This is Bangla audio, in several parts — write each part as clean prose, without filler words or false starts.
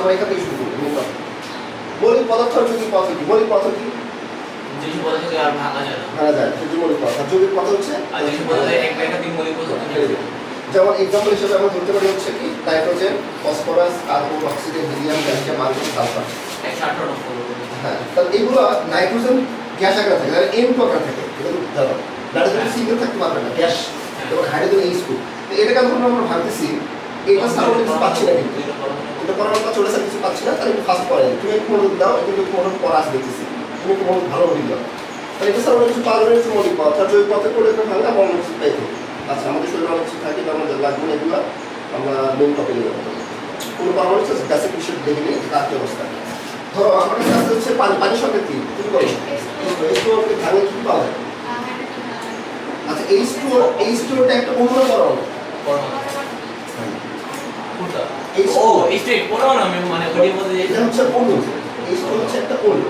আমরা এখান থেকে শুরু করব। মৌলিক পদার্থের যৌগিক পদার্থ কি? মৌলিক পদার্থ কি? যেসব পদার্থকে আর ভাঙা যায় না। ভাঙা যায় সেটি মৌলিক পদার্থ। যৌগিক পদার্থ হচ্ছে আর যেসব পদার্থ এক বা একাধিক মৌলিক পদার্থ। যেমন এক্সাম্পল হিসেবে আমরা ধরতে পারি হচ্ছে কি nitrogen, phosphorus, carbon, oxygen, helium, calcium, argon, sulphur. 118 নম্বর। হ্যাঁ, তাহলে এগুলো নাইট্রোজেন গ্যাস আকারে থাকে, তাহলে N প্রকার থাকে। এটা তো ধরো নাইট্রোজেন সিঙ্গেল থাকতে পারবে না, গ্যাস। যেমন হাইড্রোজেন H2। তো এটাকে যখন আমরা ভাবতেছি এটা ছাড়া কিছু পাচ্ছি না, কিন্তু এটা পরমাণু চলে আসা কিছু পাচ্ছি না, তাহলে ফার্স্ট পরে তুমি একটু মনোযোগ দাও, কিন্তু একটু মনোযোগ পড়া আসে দেখতেছি, তুমি একটু মনোযোগ ভালো মনোযোগ দাও। তাহলে এটা ছাড়া কিছু পাওয়া যাবে, কিছু মৌলিক পদার্থ, জৈব পদার্থ করে একটা ভাঙা বর্ণ কিছু পাইতে। আচ্ছা, আমাদের শরীরে অনেক কিছু থাকে, আমাদের লাগবে না, এগুলো আমরা মেন টপিকে যাবো। কোনো পরমাণু বেসিক বিষয় দেখে নিই তার কি অবস্থা। ধরো আমাদের কাছে হচ্ছে পানির সঙ্গে কি তুমি বলো H2O ভাঙলে কি পাওয়া যায়? আচ্ছা, H2O টা একটা অন্য পরমাণু। কোনটা? ও H2 পরমাণু, আমি মানে ওইটার মধ্যে এটা হচ্ছে অণু। H2O হচ্ছে একটা অণু।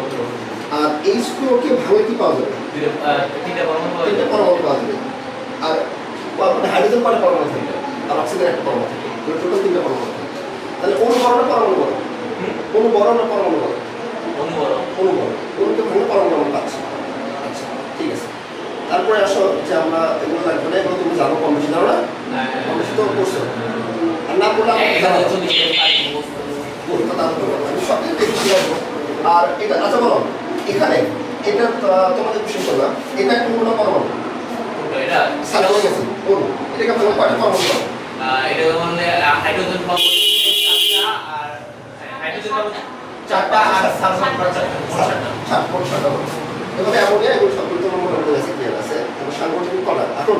আর H2O কে ভাঙলে কি পাওয়া যাবে? তিনটা পরমাণু পাওয়া তিনটা পরমাণু পাওয়া যাবে। আর হাইড্রোজেন কয়টা পরমাণু থাকবে? আর অক্সিজেন একটা পরমাণু থাকবে। টোটাল তিনটা পরমাণু থাকবে। তাহলে অণু বড় না পরমাণু বড়? অণু বড় না পরমাণু বড়? অণু বড়। অণু বড়। অণুকে ভাঙলে পরমাণু আমরা পাচ্ছি। আচ্ছা, ঠিক আছে। তারপরে আসো যে আমরা এগুলো লাগবে না, এগুলো তুমি জানো, কম বেশি জানো না? কম বেশি তো করছো। আর না বললাম সব কিছু দেখে শিখাবো। আর এটা আচ্ছা বলো, এখানে এটা তোমাদের কোশ্চেন করলাম, এটা একটা অন্য পরমাণু। এটা সালফার গ্যাস অণু। এটাকে ভাঙলে কয়টা পরমাণু পাবো? এটা মানে হাইড্রোজেন পাবো 4টা, আর হাইড্রোজেন পাবো 4টা, আর সালফার পাবো 4টা। এভাবে অ্যামোনিয়া এগুলো সবগুলো তোমার মোটামুটি বেসিক ক্লিয়ার আছে। এবং সাংগঠনিক কণা। এখন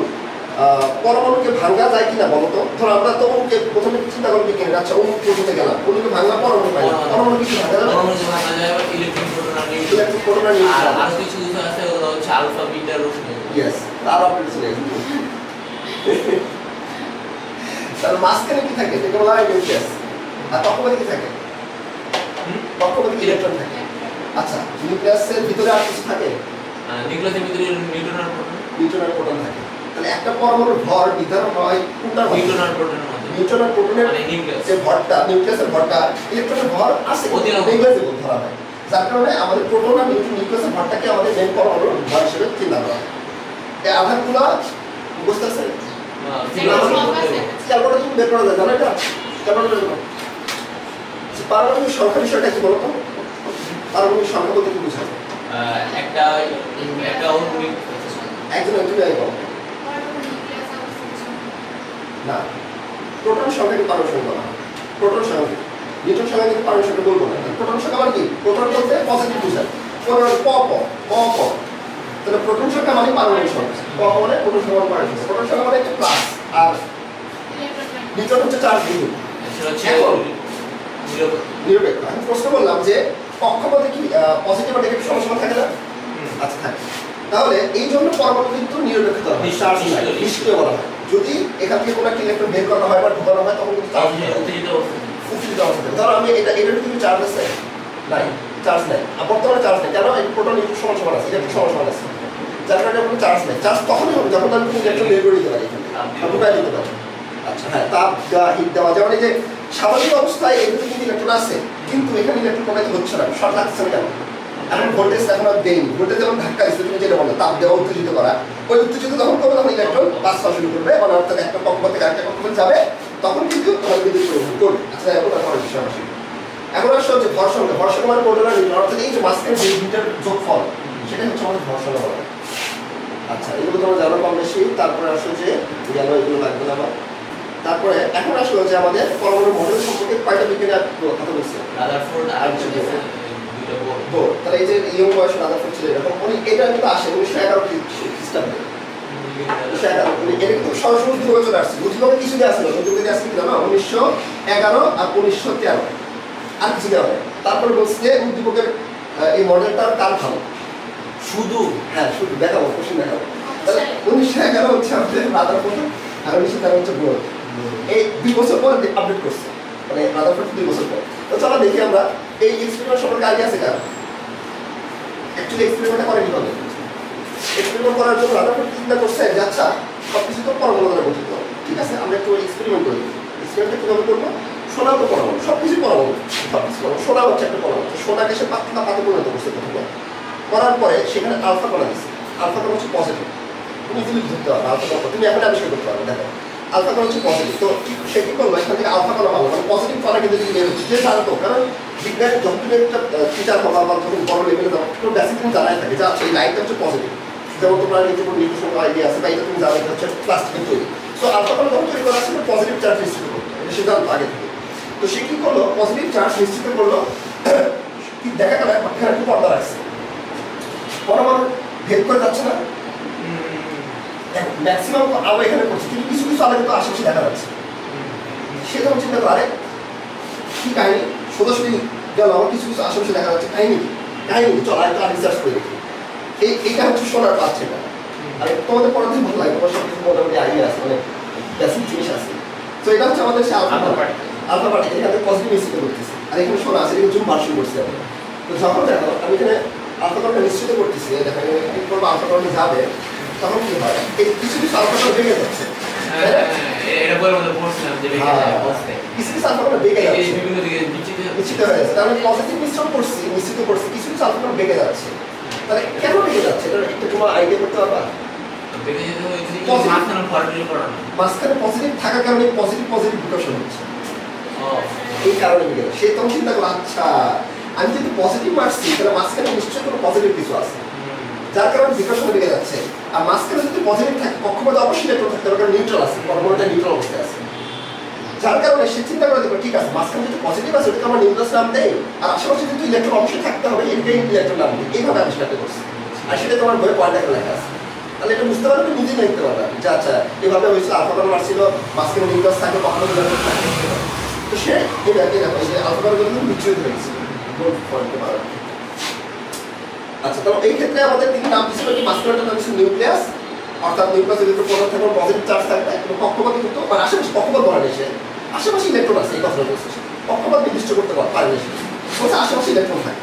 পরমাণুকে ভাঙা যায় কিনা বলো তো? ধরো আমরা তো অণুকে প্রথমে চিন্তা করবো বিজ্ঞানী, আচ্ছা অণু পর্যন্ত গেলাম, অণুকে ভাঙা পরমাণু পাই, পরমাণু কিছু ভাঙা যাবে? পরমাণু ভাঙা যায় ইলেকট্রন, প্রোটন আর নিউট্রন। আর আরো কিছু কিছু আছে, ওগুলো হচ্ছে আলফা, বিটা, রশ্মি। ইয়েস, তার অপোজিট আছে। তার মাঝখানে কি থাকে? এটা বলা হয় নিউক্লিয়াস। আর কক্ষপথে কি থাকে? কক্ষপথে ইলেকট্রন থাকে। আচ্ছা, নিউক্লিয়াসের ভিতরে আর কিছু থাকে? নিউক্লিয়াসের ভিতরে নিউট্রন আর প্রোটন। নিউট্রন আর প্রোটন থাকে। তাহলে একটা পরমাণুর ভর নির্ধারণ হয় কোনটার মধ্যে? নিউট্রন আর প্রোটনের মধ্যে। নিউট্রন আর প্রোটনের মানে নিউক্লিয়াস যে ভরটা, নিউক্লিয়াসের ভরটা, ইলেকট্রনের ভর আছে, নেগলিজিবল ধরা হয়। যার কারণে আমাদের প্রোটন আর নিউক্লিয়াসের ভরটাকে আমাদের মেইন পরমাণুর ভর হিসেবে চিন্তা করা হয়। এই আধারগুলো বুঝতে পারছেন? ক্যালকুলেটর তুমি বের করা যায়, জানো এটা? ক্যালকুলেটর বের করো। পারমাণবিক সংখ্যা বিষয়টা কি বলতো? পারমাণবিক সংখ্যা বলতে কি বোঝায়? একটা অণু একজন বলো না, প্রোটন সংখ্যা কি পারমাণবিক সংখ্যা না? প্রোটন সংখ্যা, নিউট্রন সংখ্যা কিন্তু পারমাণবিক সংখ্যা বলবো না। প্রোটন সংখ্যা মানে কি? প্রোটন বলতে পজিটিভ বোঝায়। তাহলে প্রোটন সংখ্যা মানে পারমাণবিক সংখ্যা, মানে প্রোটন সংখ্যা মানে পারমাণবিক সংখ্যা। প্রোটন সংখ্যা মানে একটা প্লাস, আর নিউট্রন হচ্ছে চার্জ দ্বিগুণ। নিরপেক্ষ। আমি প্রশ্ন করলাম যে কক্ষপথে কি পজিটিভ আর নেগেটিভ সমান থাকে না? আচ্ছা, থাকে। তাহলে এই জন্য পরমাণু কিন্তু নিরপেক্ষ ধরা হয়, চার্জ নাই, নিষ্ক্রিয় বলা হয়। যদি এখান থেকে কোনো একটা ইলেকট্রন বের করা হয় বা ঢোকানো হয়, তখন কিন্তু চার্জ উত্তেজিত অবস্থা থাকে। ধরো আমি এটা কিন্তু চার্জ আছে নাই, চার্জ নাই, আর বর্তমানে চার্জ নেই। কেন? এই প্রোটন নিউট্রন সমান আছে, ইলেকট্রন সমান আছে, যার কারণে কোনো চার্জ নেই। চার্জ তখনই হবে যখন আমি কোনো ইলেকট্রন বের করে দিতে পারি, ঢুকাই দিতে পারি। আচ্ছা, হ্যাঁ, তাপ দেওয়া, হিট দেওয়া। যেমন এই যে স্বাভাবিক অবস্থায় এগুলো কিন্তু ইলেকট্রন আছে, কিন্তু এখানে ইলেকট্রন প্রবাহিত হচ্ছে না, শর্ট লাগছে না। কেন? এখন ভোল্টেজ এখন আর দেয়নি। ভোল্টেজ যখন ধাক্কা দিচ্ছে, তুমি যেটা বলো তাপ দেওয়া, উত্তেজিত করা, ওই উত্তেজিত যখন করবে তখন ইলেকট্রন পাস হওয়া শুরু করবে, মানে অর্থাৎ একটা কক্ষপথ থেকে আরেকটা কক্ষপথে যাবে, তখন কিন্তু বিদ্যুৎ প্রবাহ করবে। আচ্ছা, এখন পরের বিষয় আসি। এখন আসলে হচ্ছে ভর সংখ্যা। ভর সংখ্যা মানে প্রোটন আর নিউট্রন, অর্থাৎ এই যে মাঝখানে যে দুইটার যোগফল, সেটাই হচ্ছে আমাদের ভর সংখ্যা বলা হয়। আচ্ছা, এগুলো তোমরা জানো কম বেশি। তারপরে আসলে যে গেল, এগুলো লাগবে না আমার। তারপরে এখন আসলে যে আমাদের পরমাণু মডেল সম্পর্কে কয়টা বিজ্ঞানী কথা বলছে? রাদারফোর্ড আর বোর। তাহলে এই যে ইয়ং বয়স রাদারফোর্ড ছিল, এরকম উনি এটা কিন্তু আসে 1911 খ্রিস্টাব্দে। 1911 উনি এটা কিন্তু সরাসরি উদ্যোগে চলে আসছে। উদ্যোগে কিছু দেওয়া ছিল, উদ্যোগে আসছে কিনা না 1911 আর 1913, আর কিছু দেওয়া হয়। তারপরে বলছে যে উদ্দীপকের এই মডেলটার কার ভালো শুধু, হ্যাঁ শুধু দেখাবো, কোশ্চেন দেখাবো। তাহলে 1911 হচ্ছে আমাদের রাদারফোর্ড, আর 1913 হচ্ছে বোর। এই 2 বছর পর আপডেট করছে, মানে রাদারফোর্ড 2 বছর পর। তো চলো দেখি আমরা এই এক্সপেরিমেন্ট সম্পর্কে আইডিয়া আছে কার? অ্যাকচুয়ালি এক্সপেরিমেন্টটা করে কি হবে? এক্সপেরিমেন্ট করার জন্য রাদারফোর্ড চিন্তা করছে যে আচ্ছা সবকিছু তো পরমাণু দ্বারা গঠিত, ঠিক আছে, আমরা একটু এক্সপেরিমেন্ট করি। এক্সপেরিমেন্টটা কীভাবে করবো? সোনার তো পরমাণু, সবকিছু পরমাণু, সবকিছু সোনা হচ্ছে একটা কণা, সোনাকে সে পাতলা পাতে পরিণত করছে প্রথমে, করার পরে সেখানে আলফা কণা দিচ্ছে। আলফা কণা হচ্ছে পজিটিভ, তুমি ইজিলি ধরতে পারবে আলফা কণা, তুমি এখন আবিষ্কার করতে পারবে। দেখো আলফা কণা হচ্ছে পজিটিভ, তো সে কি করলো এখান থেকে আলফা কণা পাবো, মানে পজিটিভ কণা কিন্তু বের হচ্ছে, যে জানতো। কারণ বিজ্ঞান যখন তুমি একটা টিচার হবা বা যখন বড় লেভেলে যাবো কোনো বেসিক তুমি জানাই থাকে যে এই লাইটটা হচ্ছে পজিটিভ, যেমন তোমার নিজের কোনো নির্দেশন আইডিয়া আছে বা এটা তুমি জানো এটা হচ্ছে প্লাস্টিকের তৈরি। সো আলফা কণা যখন তৈরি করা ছিল পজিটিভ চার্জ নিশ্চিত করতো, এটা সে জানতো আগে থেকে। তো সে কি করলো পজিটিভ চার্জ নিশ্চিত করলো, কি দেখা গেল এখানে একটু পর্দা রাখছে, পরমাণু ভেদ করে যাচ্ছে না, ম্যাক্সিমাম আলো এখানে পড়ছে, কিন্তু কিছু কিছু আলো কিন্তু আশেপাশে দেখা যাচ্ছে। সে যখন চিন্তা করে আরে কি কাহিনী, সোজাসুজি গেল আমার কিছু কিছু আশেপাশে দেখা যাচ্ছে, কাহিনী কাহিনী চল আরেকটা রিসার্চ করে দেখি। এইটা হচ্ছে সোনার পাচ্ছে না। আর তোমাদের পড়াতে ভালো লাগে, তোমার সব কিছু মোটামুটি আইডিয়া আছে, মানে বেসিক জিনিস আছে। তো এটা হচ্ছে আমাদের সে আলফা পার্টিকেল, এখানে পজিটিভ নিশ্চিত করতেছে, আর এখানে সোনা আছে, এখানে জুম ভার্সন করছি আমি। তো যখন দেখো আমি এখানে আলফা কণা নিশ্চিত করতেছি, দেখা ক্লিক করবো আলফা কণা যাবে, তখন কি হয় এই কিছু কিছু আলফা কণা বেড়ে যাচ্ছে, এটা বলে মধ্যে পড়ছিলাম যে বেগে যায় অবস্থা, কিছু কিছু আলফা কণা বেড়ে যাচ্ছে, বিভিন্ন দিকে নিশ্চিত হয়ে যাচ্ছে। তাহলে পজিটিভ মিশ্রণ করছি, নিশ্চিত করছি, কিছু কিছু আলফা কণা বেড়ে যাচ্ছে। তাহলে কেন বেড়ে যাচ্ছে এটা একটু তোমার আইডিয়া করতে পারবা? বেগে যেতে হয়েছে কি মাঝখানে ফরওয়ার্ড করানো, মাঝখানে পজিটিভ থাকার কারণে পজিটিভ পজিটিভ ডিকাশন হচ্ছে, এই কারণে বেড়ে যাচ্ছে। সে তখন চিন্তা করো আচ্ছা আমি যদি পজিটিভ মারছি তাহলে মাঝখানে নিশ্চয়ই কোনো পজিটিভ কিছু আছে, যার কারণে ডিকাশন বেড়ে যাচ্ছে। আর মাঝখানে যদি পজিটিভ থাকে কক্ষপথে অবশ্যই ইলেকট্রন থাকতে হবে, কারণ নিউট্রাল আছে, পরমাণুটা নিউট্রাল অবস্থায় আছে। যার কারণে সে চিন্তা করে দেখো ঠিক আছে মাঝখানে যদি পজিটিভ আছে ওটাকে আমরা নিউট্রাল নাম দেই, আর আশেপাশে কিন্তু ইলেকট্রন অবশ্যই থাকতে হবে, এটাকে ইলেকট্রন নাম দিই, এইভাবে আবিষ্কারটা করছি। আর সেটা তোমার বইয়ে পয়েন্ট একটা লেখা আছে, তাহলে এটা বুঝতে পারবে, নিজেই লিখতে পারবে যে আচ্ছা এভাবে হয়েছিল, আলফা কণা মারছিল, মাঝখানে নিউট্রাল থাকে, কখনো ইলেকট্রন থাকে। তো সে এটা দেখো এই যে আলফা কণাগুলো বিচ্ছুরিত হয়েছে। আচ্ছা তাহলে এই ক্ষেত্রে আমাদের তিনটি নাম ছিল কি, মাঝখানটার নাম ছিল নিউক্লিয়াস, অর্থাৎ নিউক্লিয়াসের ভিতরে প্রোটন থাকবে, পজিটিভ চার্জ থাকবে, এবং কক্ষপথে কিন্তু মানে আশেপাশে কক্ষপথ বলা নেই, সে আশেপাশে ইলেকট্রন আছে, এই কথাটা বলছে। কক্ষপথ নির্দিষ্ট করতে পারে না, বলছে আশেপাশে ইলেকট্রন থাকে।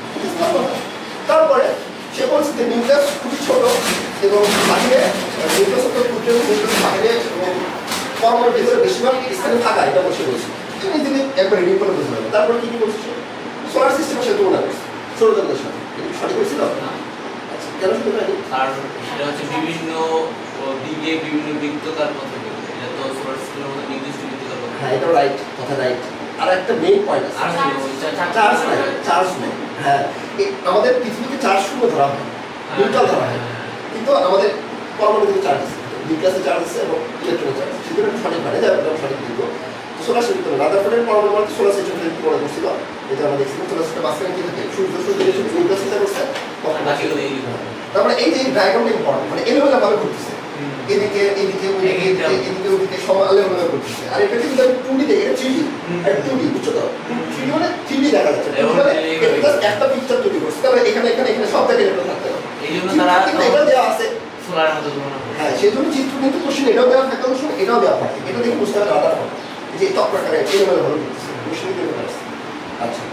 তারপরে সে বলছে যে নিউক্লিয়াস খুবই ছোট এবং বাহিরে নিউক্লিয়াস হতো ক্ষুদ্র, নিউক্লিয়াস বাহিরে এবং পরমাণুর ভিতরে বেশিরভাগ স্থানে থাকা, এটা বসে বলছে। তিনি তিনি একবার রিডিং করে বুঝতে পারবেন। তারপরে কি কি বলছে, সোলার সিস্টেমের সাথে তুলনা করছে সৌরজগতের সাথে, সঠিক হয়েছিল না? আচ্ছা কেন শুনতে পারি? আর সেটা হচ্ছে বিভিন্ন দিকে বিভিন্ন বৃত্তকার মধ্যে, এটা তো সোলার সিস্টেমের মধ্যে নির্দিষ্ট বৃত্তকার মধ্যে। হ্যাঁ এটা রাইট, কথা রাইট। আর একটা মেইন পয়েন্ট আছে, চার্জ নাই, চার্জ নেই। হ্যাঁ আমাদের পৃথিবীকে চার্জ শূন্য ধরা হয়, নিউট্রাল ধরা হয়, কিন্তু আমাদের পরমাণু থেকে চার্জ আছে, নিউক্লিয়াসে চার্জ আছে এবং ইলেকট্রনের চার্জ আছে, সেজন্য সঠিক হয় না, সঠিক দিব। সোলার সিস্টেম রাদারফোর্ডের পরমাণু বলতে সোলার সিস্টেম থেকে মনে করছিল, এটা আমরা দেখছি সোলার সিস্টেম মাঝখানে কি থাকে, সূর্য নিউক্লিয়াস চিন্তা করছে। তারপরে এই যে ডায়াগ্রামটা ইম্পর্টেন্ট, মানে এলোমেলো ভাবে ঘুরতেছে, এদিকে এদিকে এদিকে ওদিকে সব আলোমেলো ঘুরতেছে। আর এটা কিন্তু আমি 2D দেখি, এটা 3D, আর 2D বুঝছো তো, 3D মানে 3D দেখা যাচ্ছে, মানে এটা জাস্ট একটা পিকচার তৈরি করছে। তাহলে এখানে এখানে এখানে সব জায়গায় ইলেকট্রন থাকতে হবে, এইজন্য তারা এটা দেওয়া আছে সোলার মধ্যে তুলনা করে। হ্যাঁ সেই জন্য চিত্র কিন্তু কোশ্চেন এটাও দেওয়া থাকে, কোশ্চেন এটাও দেওয়া থাকে, এটা দেখে বুঝতে হবে আলাদা হবে যে চক্রাকারে এলোমেলো ভাবে ঘুরতেছে, কোশ্চেন দিতে পারছে। আচ্ছা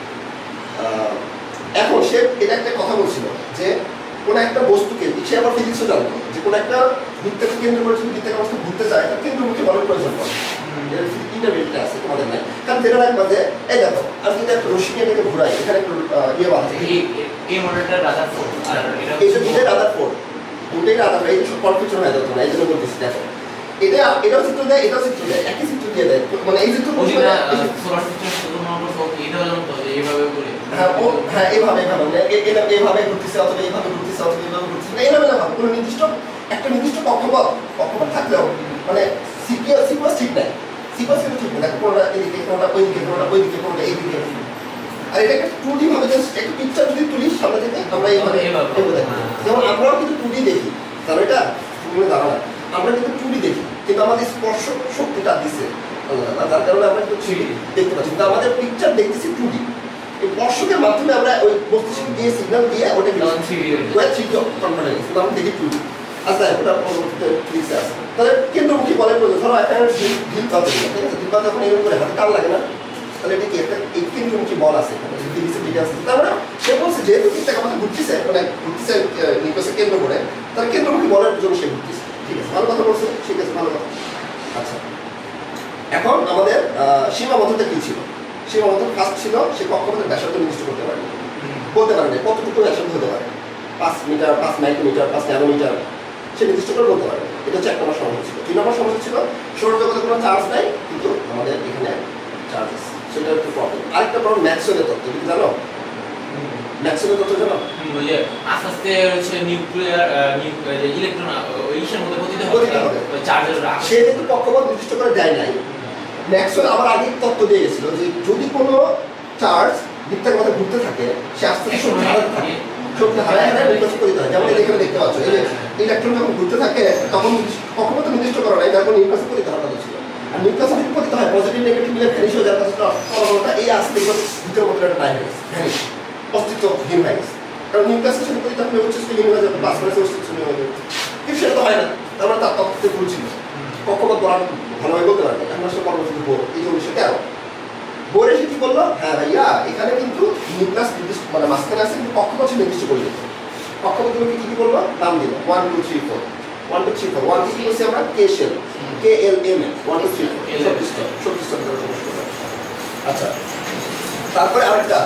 এখন সে এটা একটা কথা বলছিল যে কোনো একটা বস্তুকে, সে আবার ফিজিক্সও জানতো যে কোনো একটা বৃত্তকে কেন্দ্র করে যদি বৃত্তের অবস্থা ঘুরতে চায় তার কেন্দ্রমুখী বলের প্রয়োজন পড়ে। এর ইন্টারভেলটা আছে তোমাদের নাই, কারণ যেটা রাখবা যে এই দেখো আমি যদি একটা রশ্মি এটাকে ঘুরাই, এখানে একটু ইয়ে বাঁধে, এই মডেলটা রাদারফোর্ড, আর এটা এই যে দুটোই রাদারফোর্ড, দুটোই রাদারফোর্ড, এই সব কনফিউশন হয়ে যেত না, এই জন্য বলতেছি। দেখো এটাও চিত্র দেয়, এটাও চিত্র দেয়, একই চিত্র দিয়ে দেয়, মানে এই চিত্র সোলার সিস্টেম শুধুমাত্র এটাও জানতো যে এইভাবে করে, হ্যাঁ এইভাবে এইভাবে ঘুরতেছে, অথবা এইভাবে ঘুরতেছে, অথবা এইভাবে ঘুরতেছে, এইভাবে না ভাবে কোনো নির্দিষ্ট একটা নির্দিষ্ট কক্ষপথ থাকলেও মানে সিকোয়েন্স ঠিক নাই, সিকোয়েন্স কিন্তু ঠিক নেই, কোনোটা এদিকে, কোনোটা ওইদিকে, কোনোটা ওইদিকে, কোনোটা এইদিকে। আর এটা একটা 2D ভাবে জাস্ট একটা পিকচার যদি তুলি সামনে থেকে আমরা এইভাবে দেখি, যেমন আমরাও কিন্তু 2D দেখি, কারণ এটা তুমি জানো না, আমরা কিন্তু 2D দেখি, কিন্তু আমাদের স্পর্শ শক্তিটা দিচ্ছে আল্লাহ, যার কারণে আমরা কিন্তু 3D দেখতে পাচ্ছি, কিন্তু আমাদের পিকচার দেখতেছি 2D। এই স্পর্শকের মাধ্যমে আমরা ওই মস্তিষ্ক দিয়ে সিগন্যাল দিয়ে ওটা 3D কনভার্ট হয়ে গেছে, আমরা দেখি 2D। আচ্ছা ওটা পরবর্তীতে ফিজিক্সে আছে। তাহলে কেন্দ্রমুখী বলের প্রয়োজন, ধরো একটা ঢিল পাতা, ঠিক আছে, ঢিল পাতা যখন এরকম করে হাতে টান লাগে না, তাহলে এটা কি একটা এই কেন্দ্রমুখী বল আছে, ফিজিক্সের ডিটেলস আছে। তার মানে সে বলছে যেহেতু ঠিকঠাক আমাদের ঘুরতেছে, মানে ঘুরতেছে নিউক্লিয়াসের কেন্দ্র করে, তাহলে কেন্দ্রমুখী বলের জন্য সে ঘুরতেছে। ঠিক আছে, ভালো কথা বলছে, ঠিক আছে, ভালো কথা। আচ্ছা এখন আমাদের সীমাবদ্ধতা কি ছিল, সীমাবদ্ধ ফার্স্ট ছিল সে কক্ষপথের ব্যাসার্ধ নির্দিষ্ট করতে পারে বলতে পারে না কতটুকু ব্যাসার্ধ হতে পারে 5 মিটার 5 মাইক্রোমিটার 5 ন্যানোমিটার সে নির্দিষ্ট করে বলতে পারে এটা হচ্ছে 1 নম্বর সমস্যা ছিল 2 নম্বর সমস্যা ছিল সৌরজগতে কোনো চার্জ নাই কিন্তু আমাদের এখানে চার্জ আছে সেটা একটু প্রবলেম আরেকটা প্রবলেম ম্যাক্সওয়েলের তত্ত্ব কি জানো ম্যাক্সওয়েলের তত্ত্ব জানো ওই যে আস্তে আস্তে হচ্ছে নিউক্লিয়ার ইলেকট্রন ইসের মধ্যে পতিত হবে চার্জের সে কিন্তু কক্ষপথ নির্দিষ্ট করে দেয় নাই ম্যাক্সওয়েল আবার আগে তত্ত্ব দিয়ে গেছিল যে যদি কোনো চার্জ বৃত্তের মধ্যে ঘুরতে থাকে সে আস্তে আস্তে শক্তি হারাতে থাকে শক্তি হারায় হারায় নির্বাচন করে দিতে হয় যেমন এখানে দেখতে পাচ্ছ এই যে ইলেকট্রন যখন ঘুরতে থাকে তখন কক্ষপথ নির্দিষ্ট করা নাই তখন নির্বাচন করে দেওয়ার কথা ছিল আর নিউক্লিয়াস যদি পতিত হয় পজিটিভ নেগেটিভ মিলে ভ্যানিশ হয়ে যাওয়ার কথা পরমাণুটা এই আস্তে ভিতরের মধ্যে একটা টাইম ভ্যানিশ অস্তিত্বহীন হয়ে গেছে কারণ নিউক্লিয়াসের সাথে পতিত হলে অস্তিত্বহীন হয়ে যাবে প্লাস মাইনাসের অস্তিত্বহীন হয়ে যাবে কিন্তু সেটা তো হয় না তার মানে তার তত্ত্বে ভুল ছিল কক্ষপথ বলা ভালোভাবে বলতে পারবে এখন আসলে পরবর্তীতে বোর এই যে 1913 বোর এসে কি করলো হ্যাঁ ভাইয়া এখানে কিন্তু নিউক্লিয়াস নির্দিষ্ট মানে মাঝখানে আছে কিন্তু কক্ষপথ নির্দিষ্ট করে দিত কক্ষপথগুলোকে কি করলো নাম দিল 1 2 3 4 1 2 3 4 1 2 কি বলছি আমরা কে শেল KLM 1 2 3 4 শক্তি স্তর আচ্ছা তারপরে আরেকটা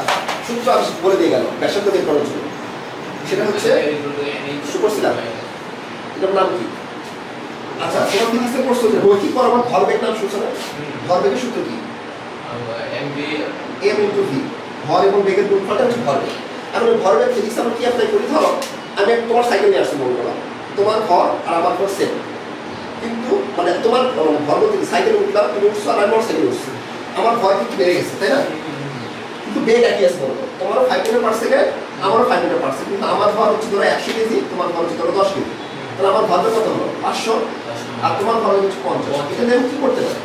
সূত্র আমি বলে দিয়ে গেল ব্যাসার্ধ বের করার জন্য সেটা হচ্ছে সুপারসিলার এটার নাম কি আচ্ছা তোমার ফিজিক্সের প্রশ্ন যে রৈখিক পরমাণু ভরবেগ নাম শুনছো না ভরবেগের সূত্র কি m * v ভর এবং বেগের গুণফলটা হচ্ছে ভরবেগ এখন ভরবেগ ফিজিক্স আমরা কি অ্যাপ্লাই করি ধরো আমি তোমার সাইকেল নিয়ে আসছি মনে করলাম তোমার ভর আর আমার ভর সেম কিন্তু মানে তোমার ভর বলতে সাইকেলে উঠলাম তুমি উঠছো আর আমি মোটরসাইকেলে উঠছি আমার ভর কিন্তু বেড়ে গেছে তাই না কিন্তু বেগ একই আছে বলো তোমারও 5 মিটার পার সেকেন্ড আমারও 5 মিটার পার সেকেন্ড কিন্তু আমার ভর হচ্ছে ধরো 100 কেজি তোমার ভর হচ্ছে ধরো 10 কেজি তাহলে আমার ভর কত হলো 500 আর তোমার ভর হচ্ছে 50 এখানে আমি কি করতে পারি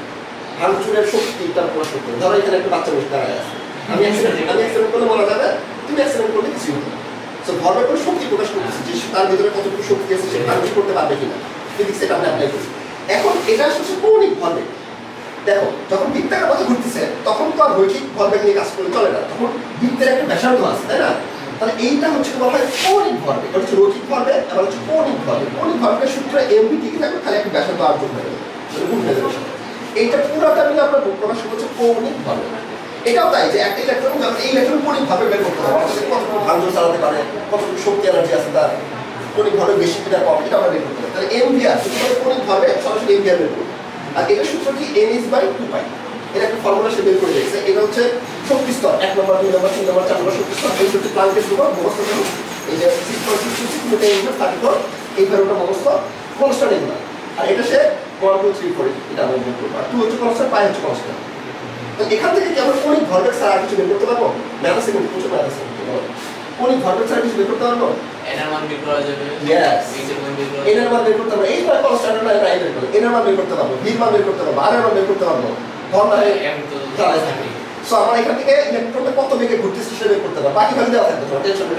ভাঙচুরের শক্তি তার প্রকাশ করতে ধরো এখানে একটা বাচ্চা বসে দাঁড়ায় আছে আমি অ্যাক্সিডেন্ট করলে মারা যাবে তুমি অ্যাক্সিডেন্ট করলে কিছু হতো সো ভরবেগ করে শক্তি প্রকাশ করতেছে যে তার ভিতরে কতটুকু শক্তি আছে সে ভাঙচুর করতে পারবে কিনা ফিজিক্স এটা আমরা অ্যাপ্লাই করি এখন এটা আসলে কৌণিক ভরবেগ দেখো যখন বৃত্তাকার পথে ঘুরতেছে তখন তো আর রৈখিক ভরবেগ নিয়ে কাজ করে চলে না তখন বৃত্তের একটা ব্যাসার্ধ আছে তাই না তাহলে এইটা হচ্ছে বলা হয় কৌণিক ভরবেগ এটা হচ্ছে রৈখিক ভরবেগ আবার হচ্ছে কৌণিক ভরবেগ কৌণিক ভরবেগের সূত্র mv ঠিক থাকবে খালি একটা ব্যাসার্ধ আর যোগ হয়ে যাবে গুণ হয়ে যাবে এইটা পুরোটা মিলে আমরা প্রকাশ করছি কৌণিক ভরবেগ এটাও তাই যে একটা ইলেকট্রন যখন এই ইলেকট্রন কৌণিক ভরবেগ বের করতে হবে অর্থাৎ কতটুকু ভাঙচুর চালাতে পারে কতটুকু শক্তি এনার্জি আছে তার কৌণিক ভরবেগ বেশি কিনা কম এটা আমরা বের করতে হবে তাহলে mvr যদি কৌণিক ভরবেগ সরাসরি mvr বের করব আর এটা সূত্র কি n/2π এর একটা ফর্মুলা সে বের করে দিয়েছে এটা হচ্ছে শক্তি স্তর 1 নম্বর 2 নম্বর 3 নম্বর 4 নম্বর শক্তি স্তর এই হচ্ছে প্লাঙ্কের ধ্রুবক মুখস্থ করুন এই যে 6.666 মিটার 34 এই ভ্যালুটা মুখস্থ কনস্ট্যান্ট এগুলো আর এটা সে 1 2 3 4 এটা আমরা বের করব আর 2 হচ্ছে কনস্ট্যান্ট পাই হচ্ছে কনস্ট্যান্ট তো এখান থেকে কি আমরা কৌণিক ভরবেগ ছাড়া কিছু বের করতে পারবো ম্যাথস সেকেন্ড কিছু ম্যাথস কৌণিক ভরবেগ ছাড়া কিছু বের করতে পারবো এটার মান বের করা যাবে यस এটার মান বের করতে পারবো এই তো কনস্ট্যান্ট না এটা বের করব এটার মান বের করতে পারবো v মান বের করতে পারবো r এর মান বের করতে পারবো ভর না m তো চালাই থাকে সো আমরা এখান থেকে ইলেকট্রনটা কত বেগে ঘুরতেছে সেটা বের করতে পারবো বাকি ভ্যালু দেওয়া থাকবে তোমার টেনশন নেই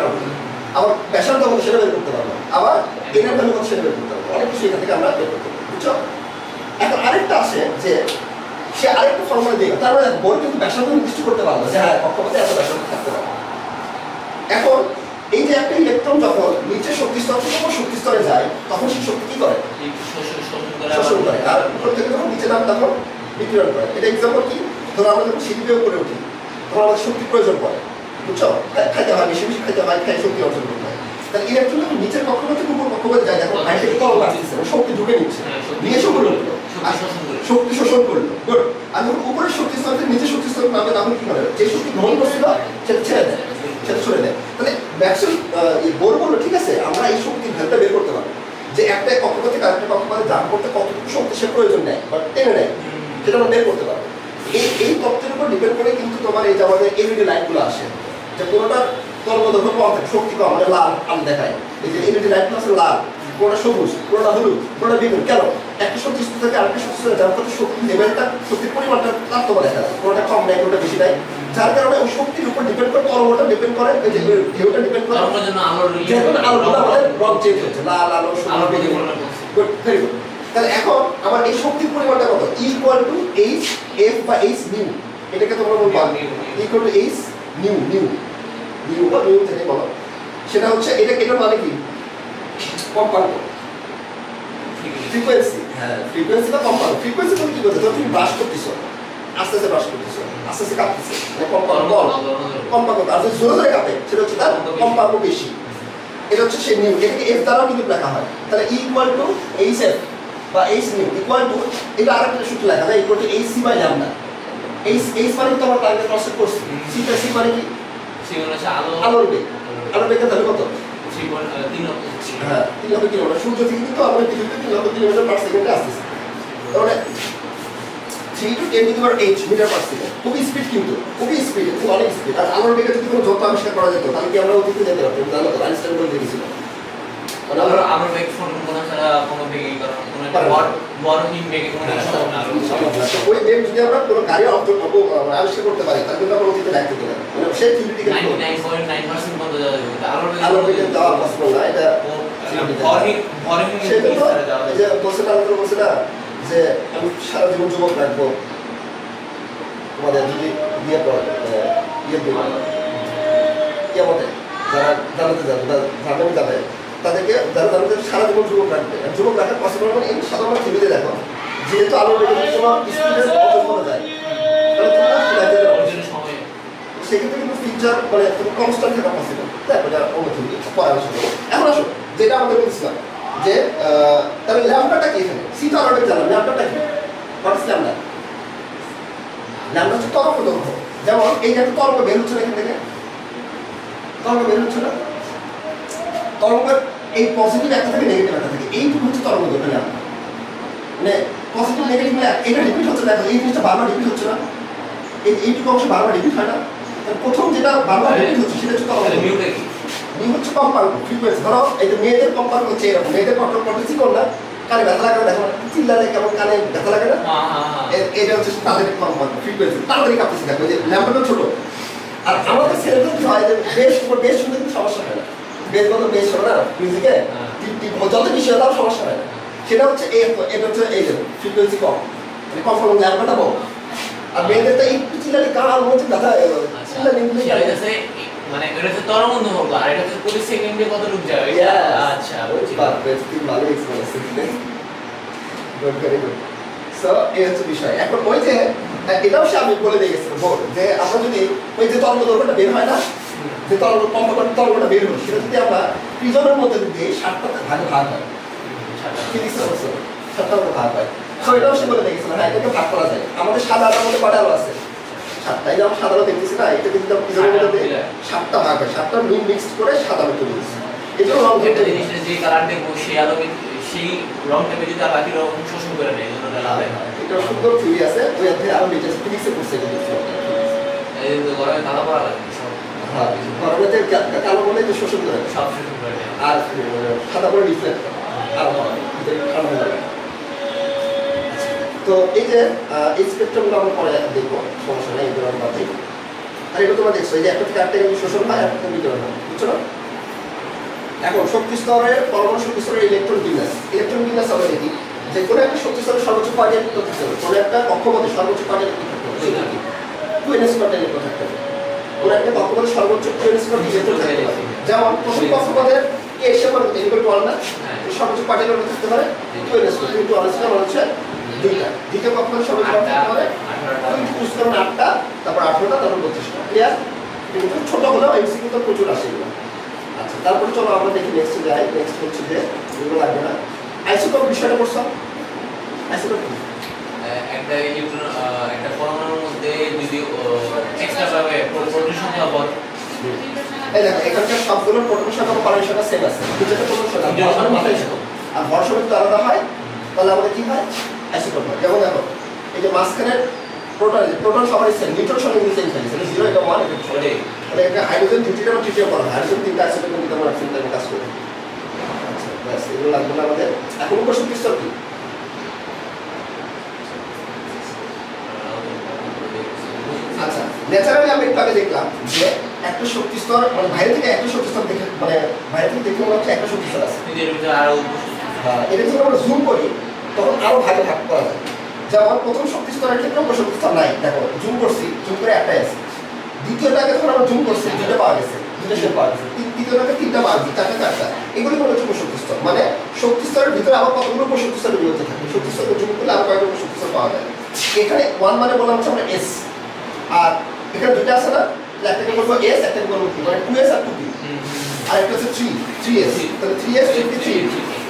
আবার ব্যাসার্ধ কত সেটা বের করতে পারবো আবার এর ভ্যালু কত সেটা বের করতে পারবো অনেক কিছু এখান থেকে আমরা বের করতে পারবো বুঝছো এখন আরেকটা আসে যে সে আরেকটা ফর্মুলা দিয়ে তার মানে বোর কিন্তু ব্যাসার্ধ নির্দিষ্ট করতে পারলো যে হ্যাঁ কক্ষপথে এত ব্যাসার্ধ থাকতে পারে এখন এই যে একটা ইলেকট্রন যখন নিচের শক্তি স্তর থেকে উপর শক্তি স্তরে যায় তখন সে শক্তি কি করে শোষণ করে আর উপর থেকে যখন নিচে নামে তখন বিকিরণ করে এটা এক্সাম্পল কি ধরো আমরা যখন সিঁড়ি বেয়ে উপরে উঠি তখন আমাদের শক্তির প্রয়োজন পড়ে বুঝছো খাইতে হয় বেশি বেশি খাইতে হয় খাই শক্তি অর্জন করতে হয় তাহলে ইলেকট্রন যখন নিচের কক্ষপথ থেকে উপর কক্ষপথে যায় এখন বাইরে থেকে তরল আসতেছে শক্তি ঢুকে নিচ্ছে নিয়ে এসে উপরে উঠলো শক্তি শোষণ করলো গুড আর যখন উপরের শক্তি স্তর থেকে নিচের শক্তি স্তর নামে তখন কি করে যে শক্তি গ্রহণ করছিল সেটা ছেড়ে দেয় সেটা ছড়ে দেয় তাহলে ম্যাক্সওয়েল বোর বললো ঠিক আছে আমরা এই শক্তির ভ্যালুটা বের করতে পারবো যে একটা কক্ষপথ থেকে আরেকটা কক্ষপথে জাম্প করতে কতটুকু শক্তি সে প্রয়োজন নেয় বা টেনে নেয় সেটা আমরা বের করতে পারবো এই তত্ত্বের উপর ডিপেন্ড করে কিন্তু তোমার এই যে আমাদের এলইডি লাইটগুলো আসে যে কোনোটা তরঙ্গদৈর্ঘ্য কম থাকে শক্তি কম আমাদের লাল আলো দেখায় এই যে এলইডি লাইটগুলো আছে লাল কোনোটা সবুজ কোনোটা হলুদ কোনোটা বেগুন কেন একটা শক্তি স্তর থেকে আরেকটা শক্তি স্তরে যার ক্ষেত্রে শক্তির লেভেলটা শক্তির পরিমাণটা তারতম্য দেখা যায় কোনোটা কম নেয় কোনোটা বেশি নেয় যার কারণে ওই শক্তির উপর ডিপেন্ড করে তরঙ্গটা ডিপেন্ড করে এই যে ঢেউটা ডিপেন্ড করে যেমন আলোটা আমাদের রং চেঞ্জ হচ্ছে লাল আলো সবুজ বেগুন গুড ভেরি গুড তাহলে এখন আমার এই শক্তির পরিমাণটা কত ইকুয়াল টু এইচ এফ বা এইচ নিউ এটাকে তোমরা বলবা equal to H new new new বা নিউ যেটা বলো সেটা হচ্ছে এটার মানে কি কম্পাঙ্ক ফ্রিকোয়েন্সি হ্যাঁ ফ্রিকোয়েন্সি বা কম্পাঙ্ক ফ্রিকোয়েন্সি মানে কি বলতে তুমি ব্রাশ করতেছো আস্তে আস্তে ব্রাশ করতেছো আস্তে আস্তে কাঁপতেছে, মানে কম্পাঙ্ক। আর যদি জোরে জোরে কাঁপে সেটা হচ্ছে তার কম্পাঙ্ক বেশি। এটা হচ্ছে সেই নিয়ম, এটাকে এফ দ্বারাও কিন্তু লেখা হয়। তাহলে E equal to H F বা এইচ নিউ ইকুয়াল টু, এটা আরেকটা সূত্র লেখা যায় equal to H C by lambda. H মানে তো আমরা টার্গেট কনসেপ্ট করছি, সি মানে কি? সি মানে হচ্ছে আলোর বেগ। আলোর বেগের তাহলে কত? 3 হ্যাঁ 3 লক্ষ কিলোমিটার। সূর্য থেকে কিন্তু আমরা পৃথিবীতে 3 লক্ষ কিলোমিটার পার সেকেন্ডে আসতেছি। তাহলে 3 to 10 to the power 8 metre per second. খুবই স্পিড, কিন্তু খুবই স্পিড, খুব অনেক স্পিড। আর আলোর বেগে যদি কোনো যন্ত্র আবিষ্কার করা যেত তাহলে কি আমরা অতীতে যেতে পারতাম? জানো তো আইনস্টাইন বলে দিয়েছিল। আমার বেগ ফোন কোনো ছাড়া কোনো বেগই কারণ কোনো একটা বড়হীন বেগে কোনো সম্ভব না। ওই বেগ যদি আমরা কোনো গাড়ি আবিষ্কার করতে পারি তাহলে কিন্তু আমরা অতীতে ব্যাক করতে পারি। মানে সেই থিওরিটিক্যাল 99.9% বন্ধ যাওয়া যাবে। আলোর বেগে যাওয়া পসিবল না, এটা বড়হীন এই যে বলছে না যে আমি সারা জীবন যুবক রাখবো, তোমাদের যদি ইয়ে কেমতে যারা জানাতে যাবে তাদেরকে যারা জানাতে সারা জীবন যুবক রাখবে। যুবক রাখার পসিবল মানে এই সাধারণ থিওরিতে দেখো, যেহেতু আলোর বেগে কোনো স্পিডের অর্জন করা যায় সেক্ষেত্রে কিন্তু ফিচার মানে কনস্ট্যান্ট থাকা পসিবল। দেখো এটা অন্য থিওরি পড়াশোনা করবো। এখন আসো যেটা আমাদের বলছিলাম যে তাহলে ল্যাম্বডাটা কি? এখানে সি তো আমরা জানলাম, ল্যাম্বডাটা কি? What is lambda? ল্যাম্বডা হচ্ছে তরঙ্গ দৈর্ঘ্য। যেমন এই যে একটা তরঙ্গ বের হচ্ছে না এখান থেকে, তরঙ্গ বের হচ্ছে না, তরঙ্গের এই পজিটিভ একটা থেকে নেগেটিভ একটা থেকে, এইটুকু হচ্ছে তরঙ্গ দৈর্ঘ্য। ল্যাম্বডা মানে পজিটিভ নেগেটিভ মিলে এটা রিপিট হচ্ছে না, এই জিনিসটা বারবার রিপিট হচ্ছে না, এইটুকু অংশ বারবার রিপিট হয় না। প্রথম যেটা বারবার রিপিট হচ্ছে সেটা হচ্ছে তরঙ্গ দৈর্ঘ্য। নিউ হচ্ছে কম্পাঙ্ক, ফ্রিকোয়েন্সি। ধরো এই যে মেয়েদের কম্পাঙ্ক হচ্ছে এরকম, মেয়েদের কন্ট্রোল চিকন না, কানে ব্যথা লাগে না, দেখো চিল্লালে কেমন কানে ব্যথা লাগে না, এটা হচ্ছে তাদের কম্পাঙ্ক, ফ্রিকোয়েন্সি। তাড়াতাড়ি কাঁপতেছে, দেখো যে ল্যাম্পটা ছোট। আর আমাদের ছেলেদের কি হয় যে বেশ শুনতে কিন্তু সমস্যা হয় না, বেশ বলতে বেশ শোনো না মিউজিকে যত বেশি হয় তাও সমস্যা হয় না। সেটা হচ্ছে এটা হচ্ছে এই যে ফ্রিকোয়েন্সি কম, মানে কম্পাঙ্ক ল্যাম্পটা বড়। আর মেয়েদের তো একটু চিল্লালে কান মধ্যে ব্যথা চিল্লালে মানে এটা তো তরঙ্গ দৈর্ঘ্য, আর এটা তো প্রতি সেকেন্ডে কতটুকু যাবে? আচ্ছা বুঝছি। ভালো এক্সপ্লেনেশন দিলেন, গুড, ভেরি গুড। সো এই হচ্ছে বিষয়। এখন ওই যে এটাও সে আমি বলে দিয়ে গেছিলাম যে আমরা যদি ওই যে তরঙ্গ দৈর্ঘ্যটা বের হয় না, যে তরঙ্গটা বের হয়, সেটা যদি আমরা প্রিজমের মধ্যে যদি 7টা ভাগে ভাগ হয়, ফিজিক্সে বলছে 7টা ভাগ হয়। সো এটাও সে বলে দিয়ে গেছিলাম, হ্যাঁ এটাকে ভাগ করা যায়। আমাদের সাদা আলোর মধ্যে কয়টা আলো আছে? 7টা। এই যে আমরা সাদা আলো দেখতেছি না, এটা কিন্তু প্রিজমের মধ্যে 7টা ভাগ হয়, 7টা মিক্সড করে সাদা আলো তৈরি হচ্ছে। এই জন্য রং একটা জিনিসের যে কালার দেখবো সেই আলোকে সেই রংটাকে যদি আর বাকি রং শোষণ করে নেয়, এজন্য লাল হয়। এটা সুন্দর থিওরি আছে, ওই অধ্যায়ে আরো ডিটেইলস ফিজিক্সে পড়ছে এটা। এই যে গরমে কালো পড়া লাগে সব। হ্যাঁ, গরমেতে কালো বলে যে শোষণ করে সব শোষণ করে নেয়। আর সাদা বলে রিফ্লেক্ট করে আর ঠান্ডা লাগে। তো এই যে এই স্পেকট্রামগুলো আমরা পরে দেখবো, সমস্যা নেই, এগুলো আমরা দেখবো। আর এটা তোমরা দেখছো এই যে একটা থেকে আরেকটা কিন্তু শোষণ হয়, একটা বিকিরণ হয়, বুঝছো না? এখন শক্তি স্তরের পরমাণু শক্তি স্তরের ইলেকট্রন বিন্যাস আমরা দেখি যে কোনো একটা শক্তি স্তরের সর্বোচ্চ কয়টা ইলেকট্রন থাকতে হবে, কোনো একটা কক্ষপথে সর্বোচ্চ কয়টা ইলেকট্রন থাকতে হবে, সেটা কি 2n² ইলেকট্রন থাকতে হবে। কোনো একটা কক্ষপথে সর্বোচ্চ 2n² ইলেকট্রন থাকতে হবে। যেমন প্রথম কক্ষপথে কে এসে পড়ে =1 না, সর্বোচ্চ কয়টা ইলেকট্রন থাকতে পারে? 2n²। কিন্তু আলোচনা হচ্ছে দুইটা। দ্বিতীয় কক্ষপথে সর্বোচ্চ কয়টা থাকতে পারে? 8টা, তারপর 18টা, তারপর 32টা। ক্লিয়ার? কিন্তু ছোট হলেও এমসিকিউ তো প্রচুর আসে এগুলো। আচ্ছা, তারপরে চলো আমরা দেখি নেক্সট যাই। নেক্সট হচ্ছে যে এগুলো লাগবে না, আইসোটোপ বিষয়টা পড়ছো? আইসোটোপ কি? একটা ইলেকট্রন একটা পরমাণুর মধ্যে যদি এক্সট্রা ভাবে প্রোটন সংখ্যা বল, এই দেখো এখানকার সবগুলো প্রোটন সংখ্যা বা পারমাণবিক সংখ্যা সেম আছে, কিন্তু যেটা প্রোটন সংখ্যা আর ভর সংখ্যা যদি আলাদা হয় তাহলে আমাদের কি হয়? আইসোটোপ হয়। যেমন দেখো এই যে মাঝখানের প্রোটন সবারই সেম, নিউট্রন সংখ্যা কিন্তু সেম থাকে, সেটা 0 এটা 1 এটা 2। তাহলে এটা হাইড্রোজেন দুটিটা বা তৃতীয় করা হয়, হাইড্রোজেন 3টা আইসোটোপ কিন্তু আমরা সিম্পল কাজ করি। আচ্ছা ব্যাস, এগুলো লাগবে না আমাদের। এখন উপশক্তি স্তর কি? আচ্ছা, ন্যাচারালি আমরা একটু আগে দেখলাম যে একটা শক্তি স্তর মানে বাইরে থেকে একটা শক্তি স্তর দেখে, মানে বাইরে থেকে দেখে মনে হচ্ছে একটা শক্তি স্তর আছে, এর ভিতরে আরো এটা যখন আমরা জুম করি তখন আরো ভাগে ভাগ করা যায়। যেমন প্রথম শক্তি স্তরের ক্ষেত্রে উপশক্তি স্তর নাই, দেখো জুম করছি, জুম করে একটাই আছে। দ্বিতীয়টাকে যখন আমরা জুম করছি দুটো পাওয়া গেছে, দুটো শেপ পাওয়া গেছে। তৃতীয়টাকে 3টা পাওয়া গেছে, 4টা। এগুলি হলো উপশক্তি স্তর। মানে শক্তি স্তরের ভিতরে আবার কতগুলো উপশক্তি স্তর বিভক্ত থাকে, শক্তি স্তরকে জুম করলে আরো কয়েকটা উপশক্তি স্তর পাওয়া যায়। এখানে 1 মানে বললাম হচ্ছে আমরা এস, আর এখানে দুটো আছে না, একটাকে বলবো s, একটাকে বলবো p, মানে 2s আর 2p। আর একটা হচ্ছে 3s, তাহলে 3s 53,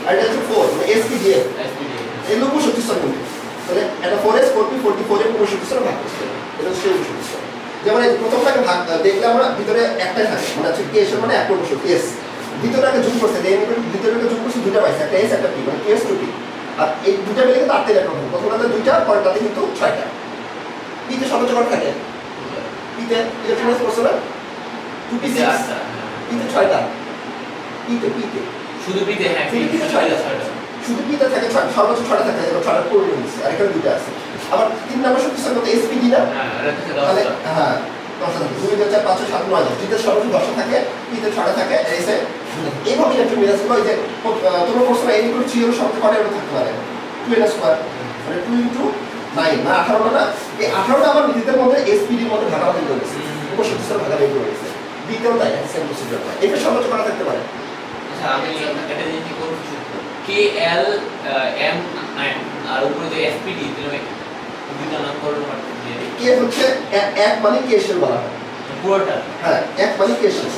আর এটা হচ্ছে 4, মানে s p d f। এই লোক 36 স্তর কিন্তু, তাহলে এটা 4s 4p 44 এর 36 স্তর ভাগ করতে হবে, এটা হচ্ছে 36 স্তর। যেমন এই প্রথমটাকে ভাগ দেখলে আমরা ভিতরে একটাই থাকে, মানে হচ্ছে k এর মানে 1 বসে s, ভিতরটাকে যোগ করতে দেই, ভিতরটাকে যোগ করতে দুটো পাইছে, একটা s একটা p, মানে 2s 2p। আর এই দুটো মিলে কিন্তু 8টা ইলেকট্রন হবে, প্রথমটাতে 2টা, পরেরটাতে কিন্তু 6টা। p তে সর্বোচ্চ কত থাকে? p তে ইলেকট্রন করছে না 2p6, p তে 6টা, p তে শুধু p তে, হ্যাঁ শুধু p তে 6টা, শুধু p তে থাকে সর্বোচ্চ 6টা থাকে, এবার 6টা পুরো নিচ্ছে, আর এখানে দুটো আছে। আবার 3 নাম্বার শক্তি স্তর কত? spd না, তাহলে হ্যাঁ 10টা থাকে, 2 4 5 6 7 9 10, p তে সর্বোচ্চ 10টা থাকে, p তে 6টা থাকে, s এ এইভাবে ইলেকট্রন মিলাস গুলো। এই যে তোমরা প্রশ্ন n = 3 এর সবচেয়ে কয়টা এরকম থাকতে পারে? 2n স্কয়ার, মানে 2 * 9 না 18টা না, এই 18টা আবার নিজেদের মধ্যে spd এর মধ্যে ভাগাভাগি করে দিয়েছে, উপশক্তি স্তর ভাগাভাগি করে দিয়েছে। দ্বিতীয় তাই সেম প্রসিজার, এটা সর্বোচ্চ কয়টা থাকতে পারে? আচ্ছা আমি এটা জিনিস করছি, k l m আর উপরে যে spd তুমি দুটো নাম করো দিয়ে দিই। k হচ্ছে এক মানে k শেল বলা হয় পুরোটা, হ্যাঁ এক মানে k শেল,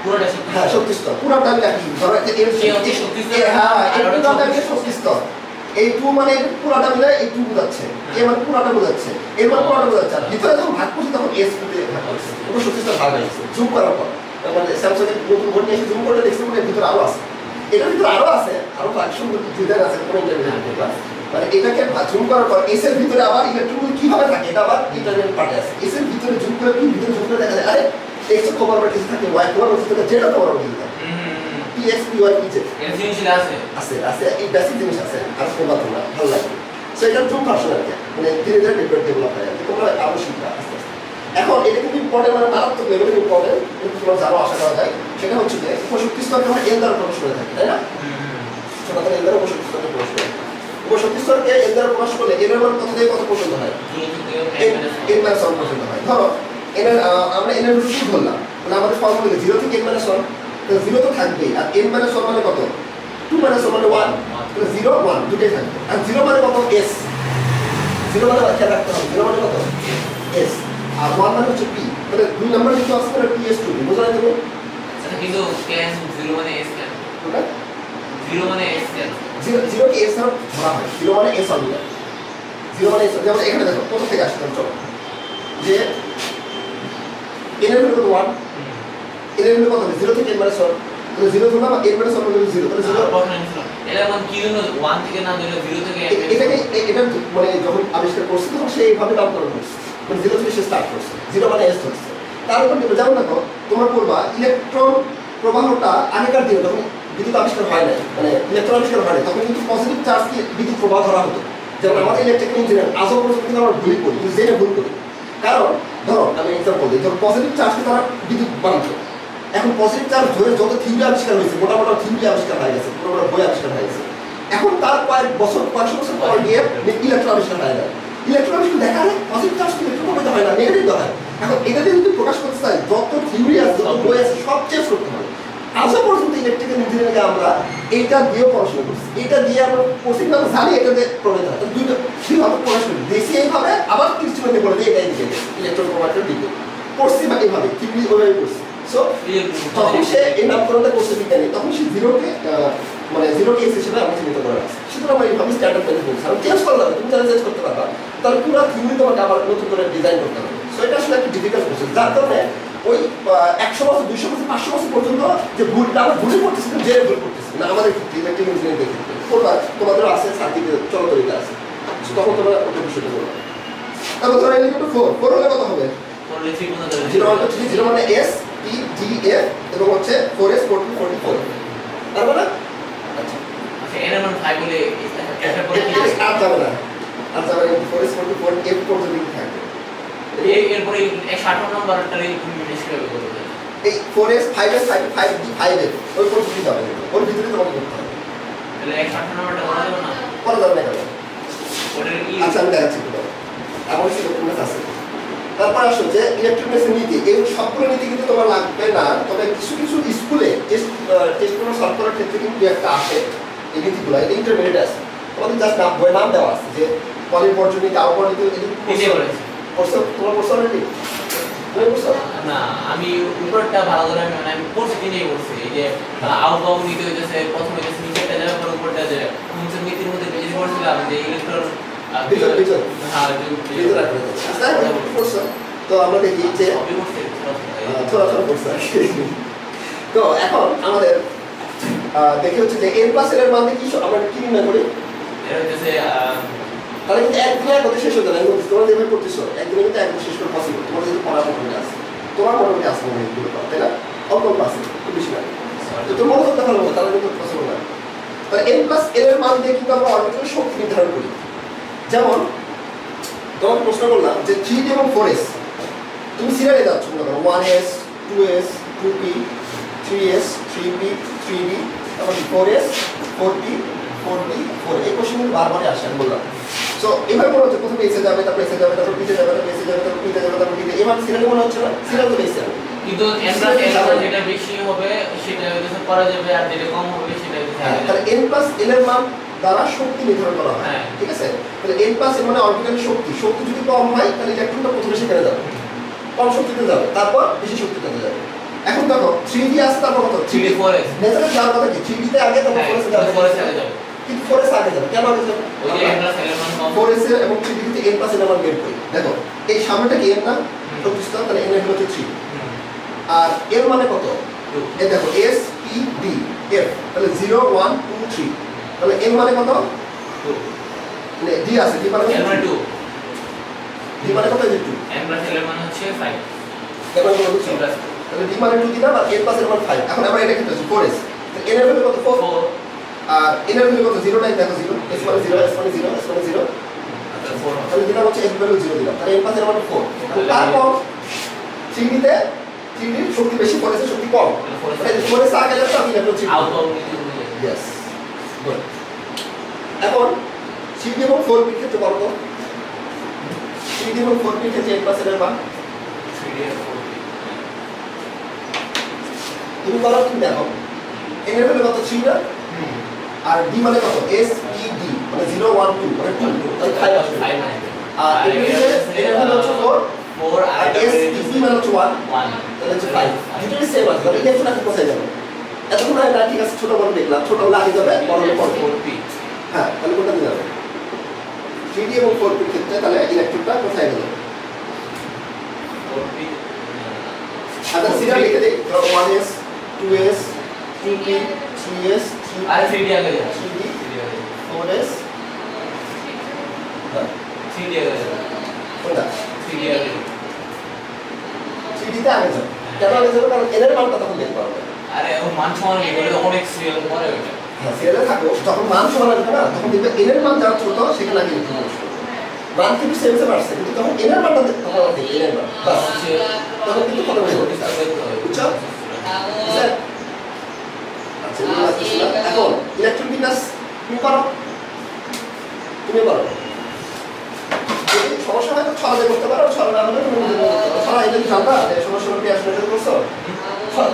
পুরোটা শক্তি, হ্যাঁ শক্তি স্তর পুরোটা কি ধরো এর শক্তি স্তর, হ্যাঁ এই পুরোটা মিলে শক্তি স্তর, এই 2 মানে পুরোটা মিলে এই 2 বোঝাচ্ছে, a মানে পুরোটা বোঝাচ্ছে, এর মানে পুরোটা বোঝাচ্ছে। আর ভিতরে যখন ভাগ করছি তখন s তে ভাগ করছি, পুরো শক্তি স্তর ভাগ হয়েছে জুম করার পর। মানে স্যামসাং এর নতুন বোর্ড নিয়ে এসে জুম করে দেখছি মানে ভিতরে আরো আছে, এটার ভিতরে আরো আছে, আরো ফাংশন ডিজাইন আছে কোন ইন্টারভিউ করবা, মানে এটাকে জুম করার পর s এর ভিতরে আবার ইলেকট্রন কিভাবে থাকে এটা আবার ইন্টারভিউ পার্টে আছে। s এর ভিতরে জুম করে কি ভিতরে জুম করে দেখা যায়, আরে x কভার বাট থাকে, y কভার বাট থাকে, z কভার বাট থাকে, p x p y p z এর জিনিস আছে, এই বেসিক জিনিস আছে, আর কোনো কথা না, ভালো লাগে। সো এটা জুম ফাংশন আর কি, মানে ধীরে ধীরে ডেভেলপ হয়, তোমরা আরো শিখবা আস্তে আস্তে। এখন এটা কিন্তু ইম্পর্টেন্ট, মানে মারাত্মক লেভেলে ইম্পর্টেন্ট, কিন্তু তোমরা জানো আশা করা যায়, সেটা হচ্ছে যে উপশক্তি স্তরকে আমরা এল দ্বারা প্রকাশ করে থাকি, তাই না? সেটা তাহলে এল দ্বারা উপশক্তি স্তরকে প্রকাশ করে, উপশক্তি স্তরকে এল দ্বারা প্রকাশ করলে এর মান কত থেকে কত পর্যন্ত হয়? n - 1 পর্যন্ত হয়। ধরো আমরা n এর রুট 2 ধরলাম, মানে আমাদের ফর্মুলা 0 থেকে n - 1, তো 0 তো থাকবেই, আর n - 1 মানে কত? 2 - 1 মানে 1, তাহলে 0 1 দুটোই থাকবে। আর 0 মানে কত? s, 0 মানে খেয়াল রাখতে হবে, 0 মানে কত? s, আর 1 মানে হচ্ছে p, তাহলে 2 নাম্বার যেটা আছে মানে ps2, বুঝা যায় তুমি? আচ্ছা কিন্তু কেন 0 মানে s কেন? ওটা 0 মানে s কেন? 0 কে s ধরা হয়, 0 মানে s অর্বিটাল, 0 মানে s। যেমন এখানে দেখো কত থেকে আসছে, চলো যে n এর ভ্যালু কত? 1, n এর ভ্যালু কত হবে? 0 থেকে n - 1, তাহলে 0 ধরলাম, n - 1 মানে 0, তাহলে 0 এর মান কি জন্য 1 থেকে না ধরে 0 থেকে এটাকে এটা মানে যখন আবিষ্কার করছে তখন সে এইভাবে নামকরণ করছে, মানে 0 থেকে সে স্টার্ট করছে, 0 মানে s ধরছে। তার উপর যেমন দেখো তোমরা বলবা ইলেকট্রন প্রবাহটা আগেকার দিনে যখন বিদ্যুৎ আবিষ্কার হয় না, মানে ইলেকট্রন আবিষ্কার হয় না, তখন কিন্তু পজিটিভ চার্জকে বিদ্যুৎ প্রবাহ ধরা হতো। যেমন আমাদের ইলেকট্রিক্যাল ইঞ্জিনিয়ার আজও পর্যন্ত কিন্তু আমরা ভুল করি, কিন্তু জেনে ভুল করি, কারণ ধরো আমি এক্সাম্পল দিই, ধরো পজিটিভ চার্জকে তারা বিদ্যুৎ বানাতো। এখন পজিটিভ চার্জ ধরে যত থিওরি আবিষ্কার হয়েছে, মোটামোটা থিওরি আবিষ্কার হয়ে গেছে, মোটামোটা বই আবিষ্কার হয়ে গেছে, এখন তার কয়েকশো বছর পর গিয়ে ইলেকট্রন আবিষ্কার হয়ে যায়। ইলেকট্রন আবিষ্কার দেখা যায় পজিটিভ চার্জ ইলেকট্রন প্রবাহিত হয় না, নেগেটিভ হয়। এখন এটাতে যদি প্রকাশ করতে চাই যত থিওরি আছে, যত বই আছে, সব চেঞ্জ করতে হবে। আজও পর্যন্ত ইলেকট্রিক্যাল ইঞ্জিনিয়ারিংয়ে আমরা এইটা দিয়েও পড়াশোনা করছি, এটা দিয়ে আমরা পশ্চিম আমরা জানি এটাতে প্রবাহিত হয়, দুইটা দুইভাবে পড়াশোনা দেখছি, এইভাবে আবার ইনস্ট্রুমেন্টে বলে দিয়ে এটাই দিকে ইলেকট্রন প্রবাহিত দিকে পড়ছি, বা এইভাবে থিওরি ওইভাবে করছি। সো যখন সে এই নামকরণটা করছে বিজ্ঞানী, তখন সে 0-কে মানে 0-কে s হিসেবে আমরা চিহ্নিত করে রাখছি। সুতরাং আমরা এইভাবে স্ট্যান্ডার্ড মেনে বলছি, আর চেঞ্জ করলে হবে, তুমি চেঞ্জ করতে পারবা, তাহলে পুরো থিওরি তোমাকে আবার নতুন করে ডিজাইন করতে হবে। সো এটা আসলে একটা ডিফিকাল্ট প্রসেস, যার কারণে ওই 100 বছর 200 বছর 500 বছর পর্যন্ত যে ভুলটা আমরা ভুলে করতেছি, যে ভুল করতেছি না আমাদের ইলেকট্রিক ইঞ্জিনিয়ারিং ক্ষেত্রে করবা, তোমাদেরও আছে সার্কিটের চলতরিকা আছে, তখন তোমরা ওটা বিষয়টা করবে। তারপর ধরো ইলেকট্রন 4 হলে কত হবে? 0 মানে s p d f এবং হচ্ছে 4s 44, তার মানে আচ্ছা এর মান 5 বলে এটা পরে কি আর যাবে না, আর যাবে না, 4s 44 f পর্যন্ত থাকবে। এরপরে 58 নম্বরটা ইংলিশ কিভাবে করবে? এই 4s 5s 5d 5f ওই পর্যন্ত যাবে, ওর ভিতরে তোমাকে করতে হবে, তাহলে 58 নম্বরটা করা যাবে না, করা যাবে না। ওটার কি আচ্ছা আমি দেখাচ্ছি একটু, আমার কাছে ডকুমেন্ট আছে। তারপর আসো যে ইলেকট্রনিক্স নীতি, এই সবগুলো নীতি কিন্তু তোমার লাগবে না, তবে কিছু কিছু স্কুলে টেস্টগুলো সলভ করার ক্ষেত্রে কিন্তু একটা আসে এই নীতিগুলো, এটা ইন্টারমিডিয়েট আছে, তোমাদের জাস্ট বইয়ের নাম দেওয়া আছে যে পলির বর্জন নীতি, আবহাওয়া নীতি, পড়ছো তোমার পড়ছো অলরেডি তুমি পড়ছো না আমি উপরটা ভালো করে আমি পড়ছি কিনেই পড়ছি এই যে আউটবাউন্ড নিতে হইতেছে প্রথম হইতেছে নিচেরটা যাবে পরে উপরটা যাবে কোনসের মিতির মধ্যে বেশি পড়ছিলাম যে ইলেকট্রন বিজন হ্যাঁ বিজন রাখতে আচ্ছা পড়ছো তো আমরা দেখি যে সবই পড়ছি থোড়া পড়ছো তো এখন আমাদের দেখি হচ্ছে যে n প্লাস l এর মান দিয়ে কি আমরা কি নির্ণয় করি এটা হইতেছে তাহলে কিন্তু একদিনে একদিন শেষ হতে পারে তোমরা যেভাবে করতেছো একদিনে কিন্তু একদিন শেষ করা পসিবল তোমার যদি পড়া মোটামুটি আছে তোমার মোটামুটি আছে মনে এগুলো তাই না অল্প অল্প আছে খুব বেশি না তো তোমার মনে করতে পারবো তাহলে কিন্তু পসিবল না তাহলে n প্লাস l এর মান দিয়ে কিন্তু আমরা অরবিটালের শক্তি নির্ধারণ করি যেমন তোমাকে প্রশ্ন করলাম যে 3d এবং 4s তুমি সিরিয়ালে যাচ্ছ মনে করো 1s 2s 2p 3s 3p 3d তারপর 4s 4p 4d 4 এই কোশ্চেনগুলো বারবারই আসে আমি বললাম সো এভাবে মনে হচ্ছে প্রথমে এসে যাবে তারপর এসে যাবে তারপর পিতে যাবে তারপর এসে যাবে তারপর পিতে যাবে তারপর পিতে এবার সিরিয়ালে মনে হচ্ছে না সিরিয়াল তো এসে যাবে কিন্তু n+l যেটা বেশি হবে সেটা হইতেছে করা যাবে আর যেটা কম হবে সেটা হইতেছে তাহলে n প্লাস l এর মান দ্বারা শক্তি নির্ধারণ করা হয় ঠিক আছে তাহলে n প্লাস l মানে অরবিটালের শক্তি শক্তি যদি কম হয় তাহলে ইলেকট্রনটা প্রথমে সেখানে যাবে কম শক্তিতে যাবে তারপর বেশি শক্তিতে যাবে এখন দেখো 3d আসছে তারপর কত 3d 4s নেচারে যাওয়ার কথা কি 3d তে আগে তারপর 4s যাবে 4s আগে যাবে কিন্তু 4s আগে যাবে কেন আগে যাবে ওই যে n+l এর মান কম 4s এবং 3d তে n প্লাস l এর মান বের করি দেখো এই সামনেটা কি n না শক্তিস্তর তাহলে n এর হলো 3 আর l মানে কত এই দেখো s p d f তাহলে 0 1 2 3 তাহলে n মানে কত 2 মানে d আছে d মানে n মানে 2 d মানে কত এই 2 n+l এর মান হচ্ছে 5 কেন বলবো 2 তাহলে d মানে 2 দিলাম আর n প্লাস l মানে 5 এখন আমরা এটা কি করছি 4s তাহলে n এর ভ্যালু কত 4 আর n এর ভ্যালু কত 0 নাই দেখো 0 s মানে 0 s মানে 0 s মানে 0 আচ্ছা 4 তাহলে দিলাম হচ্ছে s ভ্যালু 0 দিলাম তাহলে n প্লাস l মানে 4 তারপর 3d তে 3d শক্তি বেশি 4s এর শক্তি কম তাহলে 4s আগে যাবে তো আমি লিখব 3 আউটবাউন্ড yes good এখন 3d এবং 4p এর ক্ষেত্রে বলো তো 3d এবং 4p এর ক্ষেত্রে n প্লাস l এর মান 3d আর 4d তুমি বলো তুমি দেখো n এর ভ্যালু কত 3 না আর d মানে কত s e d মানে 0 1 2 মানে 2 তাহলে 5 আসবে 5 মানে আর n এর ভ্যালু হচ্ছে 4 4 আর s e মানে হচ্ছে 1 1 তাহলে হচ্ছে 5 দুটোই সেম আছে তাহলে ইলেকট্রন এখন কোথায় যাবে এতক্ষণ এটা ঠিক আছে ছোট বড় দেখলাম ছোট হলে আগে যাবে বড় হলে পরে 4p হ্যাঁ তাহলে কোনটা যাবে 3d এবং 4p এর ক্ষেত্রে তাহলে ইলেকট্রনটা কোথায় গেল 4p আচ্ছা সিরিয়াল লিখে দেই 1s 2s 2p 3s 3p আর 3d আগে যাবে 3d 3d আগে 4s 3d আগে যাবে কোনটা 3d আগে 3d তে আগে যাবে কেন আগে যাবে কারণ n এর মানটা তখন দেখতে পারবে আরে ও মান সমান কি বলে অনেক সিরিয়াল পরে ওইটা হ্যাঁ সিরিয়ালে থাকো যখন মান সমান আসবে না তখন দেখবে n এর মান যা ছোট সেখানে আগে লিখতে হবে মান কিন্তু সেম সেম আসছে কিন্তু তখন n এর মানটা দেখতে হবে n এর মান বাস তখন কিন্তু কথা বলতে হবে বুঝছো স্যার আচ্ছা এখন ইলেকট্রন বিন্যাস তুমি পারো যদি সমস্যা হয় তো ছড়া দিয়ে করতে পারো ছড়া না হলে তুমি নিজে করতে পারো ছড়া এটা জানবা যে সমস্যা কি আসলে এটা করছো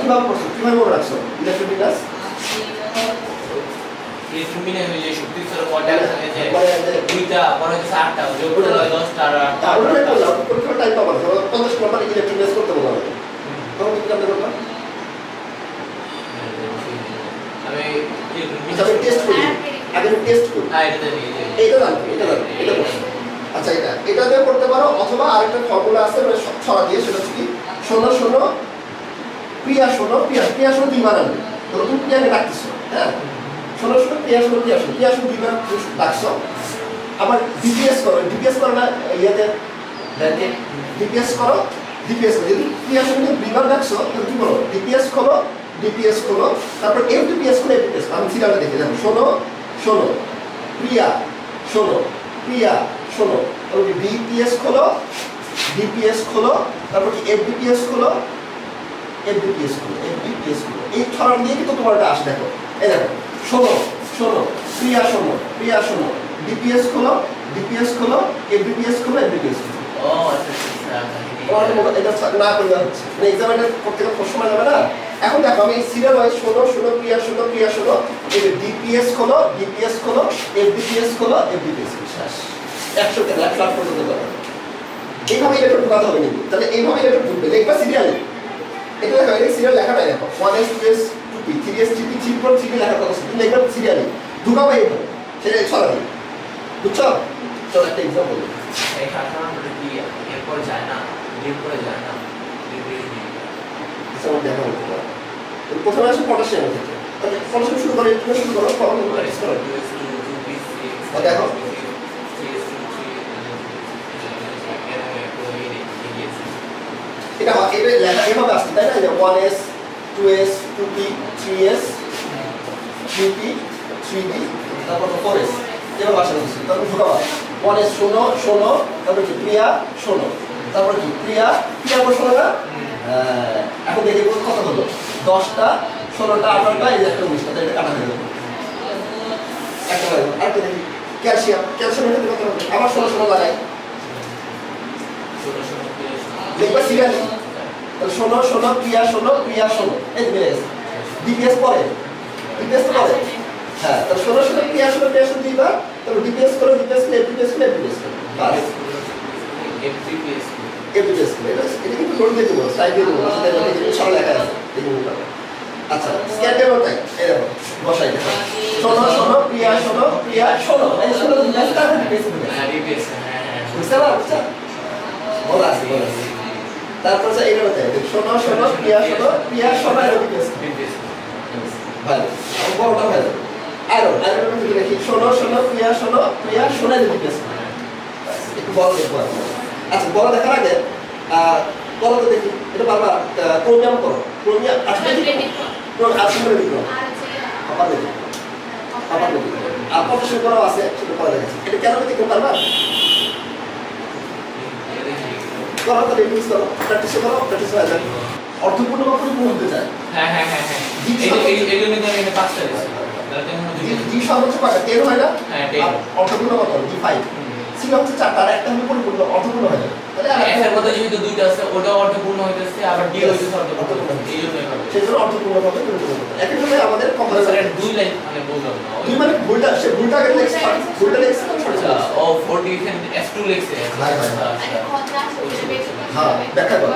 কিভাবে করছো কিভাবে মনে রাখছো ইলেকট্রন বিন্যাস ইলেকট্রন বিন্যাস হয়ে যায় শক্তি স্তর কয়টা আছে যে দুইটা পরে হচ্ছে 8টা যোগ করলে হয় 10টা আর 8টা আমরা করলাম পরীক্ষার টাইম পাবো 50 নম্বর ইলেকট্রন বিন্যাস করতে বলা হবে তখন তুমি কেমন করবা আমি আমি টেস্ট করি আগে আমি টেস্ট করি এটা জানি এটা করছি আচ্ছা এটা দিয়ে করতে পারো অথবা আরেকটা ফর্মুলা আছে মানে ছড়া দিয়ে সেটা হচ্ছে কি 0 0 ক্রিয়া 0 ক্রিয়া 0 দুইবার আনবে ধরো তুমি ক্রিয়াকে ডাকতেছো হ্যাঁ 0 0 ক্রিয়া 0 দুইবার ডাকছো আবার ডিপিএস করো না ইয়াতে দেখে ডিপিএস করো যদি ক্রিয়া 0 দুইবার ডাকছো তাহলে কি করো ডিপিএস খোলো তারপর এফডিপিএস খোলো আমি সিরিয়ালটা দেখে দেখো 0 ক্রিয়া 0 তারপর ডিপিএস খোলো তারপর কি এফডিপিএস খোলো এই ছড়া দিয়ে কিন্তু তোমার এটা আসে দেখো এই দেখো 0 ক্রিয়া 0 ডিপিএস খোলো এফডিপিএস খোলো ও আচ্ছা এটা না করলে হচ্ছে মানে এক্সামিনার করতে সময় যাবে না এখন দেখো আমি সিরিয়াল ওয়াইজ 0 ক্রিয়া 0 এই ডিপিএস খোলো এফডিপিএস খোলো শেষ 100 কে 1 লাখ পর্যন্ত যাবে এইভাবে ইলেকট্রন ঢোকাতে হবে কিন্তু তাহলে এইভাবে ইলেকট্রন ঢুকবে লিখবা সিরিয়ালি এটা দেখো এটা সিরিয়াল লেখা নাই দেখো 1s 2s 2p 3s 3p 3 লেখার কথা ছিল লিখবা সিরিয়ালি ঢুকাবো এইভাবে সেটা ছড়াবে বুঝছো চলো একটা एग्जांपल এই সাধারণ কি এরপর যায় না এরপরে যায় না যেমন দেখা হতে পারে প্রথমে আসে পটাশিয়াম থেকে পটাশিয়াম শুরু করে এটা শুরু করো ফর্মুলা করো দেখো এটা লেখা এভাবে আসছে তাই না যে 1s 2s 2p 3s 3p 3d তারপর 4s এভাবে আসা হচ্ছে তারপর ঢোকাবা 1s শোনো তারপর কি প্রিয়া শোনো তারপর কি প্রিয়া পর শোনো না এখন দেখে কত হলো 10টা 16টা 18টা এই যে একটা 19টা এটা কাটা হয়ে গেল একটা হয়ে গেল আরেকটা দেখি ক্যালসিয়ামের ক্ষেত্রে কত হবে আবার 16 লাগাই দেখবা সিরিয়ালি শোনো প্রিয়া শোনো এই মিলে গেছে ডিপিএস পরে ডিপিএস তো পরে হ্যাঁ তাহলে শোনো প্রিয়া শোনো দিবা তাহলে ডিপিএস করো এফপিএস বাস এফপিএস এটা কিন্তু লোড দিয়ে দেবো সাইড দিয়ে দেবো সেটা কিন্তু সব লেখা আছে দেখুন আচ্ছা স্ক্যান্ডেরও তাই এই দেখো বসাই দেখো শোনো প্রিয়া শোনো এই শোনো ডিপিএসটা ডিপিএস বুঝতে পারছো বলা আছে তারপর যে এইটা বলতে শোনো প্রিয়া শোনো এর ডিপিএস ভালো বড়টা ভালো আরো কি লিখি শোনো প্রিয়া শোনো এর ডিপিএস একটু বড় দেখো আচ্ছা বড় দেখার আগে বড় তো দেখি এটা পারবা ক্রোমিয়াম করো ক্রোমিয়াম আসলে আসলে দেখো আবার দেখি আর পটাশিয়াম করা আছে সেটা পরে দেখি এটা কেন দেখতে পারবা করো তো রিডিউস করো প্র্যাকটিস হয়ে যায় অর্থপূর্ণ বা পরিপূর্ণ হতে চায় হ্যাঁ এই জন্য তো আমি পাঁচটা দিয়েছি তাহলে তো মনে হয় জি সর্বোচ্চ কয়টা 10 হয় না হ্যাঁ 10 অর্থপূর্ণ কত জি5 সি হচ্ছে 4 তার একটা হলো পরিপূর্ণ অর্থপূর্ণ হয় তাহলে এর মধ্যে যেহেতু দুইটা আছে ওটাও অর্থপূর্ণ হইতেছে আবার ডি হইতেছে অর্থপূর্ণ এই জন্যই হবে সেজন্য অর্থপূর্ণ হবে পরিপূর্ণ হবে একইভাবে আমাদের কম্পারেটর দুই লাইন মানে বললাম না দুই মানে ভুলটা আগে লেখছে ভুলটা লেখছে ও 40 S2 লেখছে ভাই হ্যাঁ দেখা করো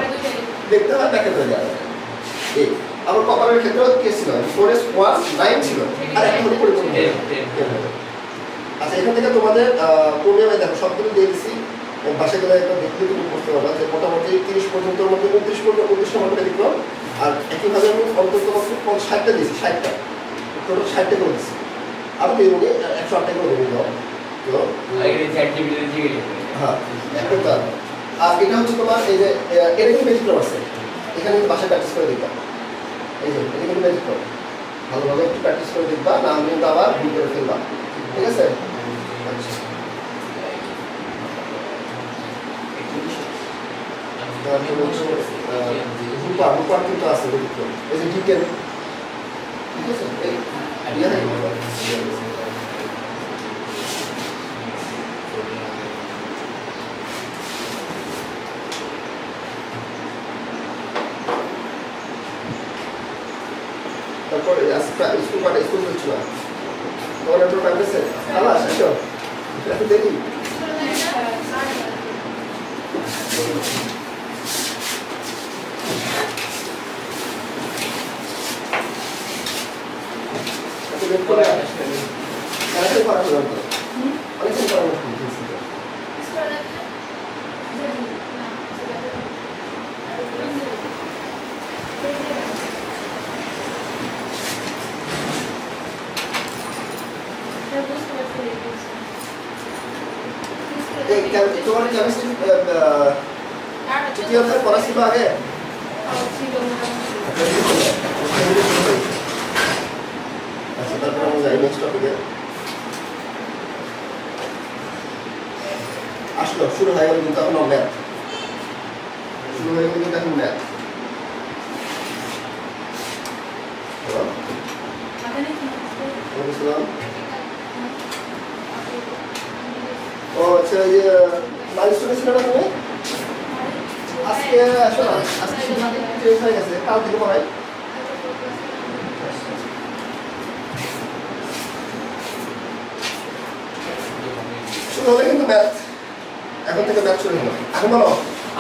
দেখতে হয় ব্যাকে হয়ে যাবে এই আমার কপারের ক্ষেত্রে কি ছিল 4s 9 ছিল আর একটা হলো পরিপূর্ণ আচ্ছা এখান থেকে তোমাদের প্রোগ্রামে দেখো সবগুলো দিয়ে দিছি ভাষা গেলে একটা দেখতে তুমি করতে পারবা যে মোটামুটি 30 পর্যন্তর মধ্যে 29 নম্বরটা লিখলাম আর একইভাবে আমি অন্তত 60টা দিয়েছি 60টা টোটাল 60টা করে দিচ্ছি আমি দেবো 108টা করে দেবো তো হ্যাঁ আর এটা হচ্ছে তোমার এই যে এটা কিন্তু বেশি ক্রম আছে এখানে কিন্তু বাসায় প্র্যাকটিস করে দেখবা এই যে এটা কিন্তু বেশি ক্রম ভালোভাবে একটু প্র্যাকটিস করে দেখবা না আমি কিন্তু আবার ভুল করে ফেলবা ঠিক আছে রূপার কিন্তু আছে এই যে ডিটেল ঠিক আছে তারপরে স্কুল হচ্ছিল তোমার একটু টাইম আছে আলা শেষ একটু দেখি তোমার কেমিস্ট্রি তৃতীয় অধ্যায় পড়া ছিল আগে আচ্ছা তারপর আমরা যাই নেক্সট টপিকে আসলো শুরু হয়ে গেল কিন্তু এখন ম্যাথ শুরু হয়ে গেল কিন্তু এখন ম্যাথ ও আচ্ছা এই মাইলস্টোনে ছিল না তুমি আজকে আসো না আজকে চেঞ্জ হয়ে গেছে কাল থেকে পড়াই শুরু হবে কিন্তু ম্যাথ এখন থেকে ম্যাথ শুরু হলো। এখন বলো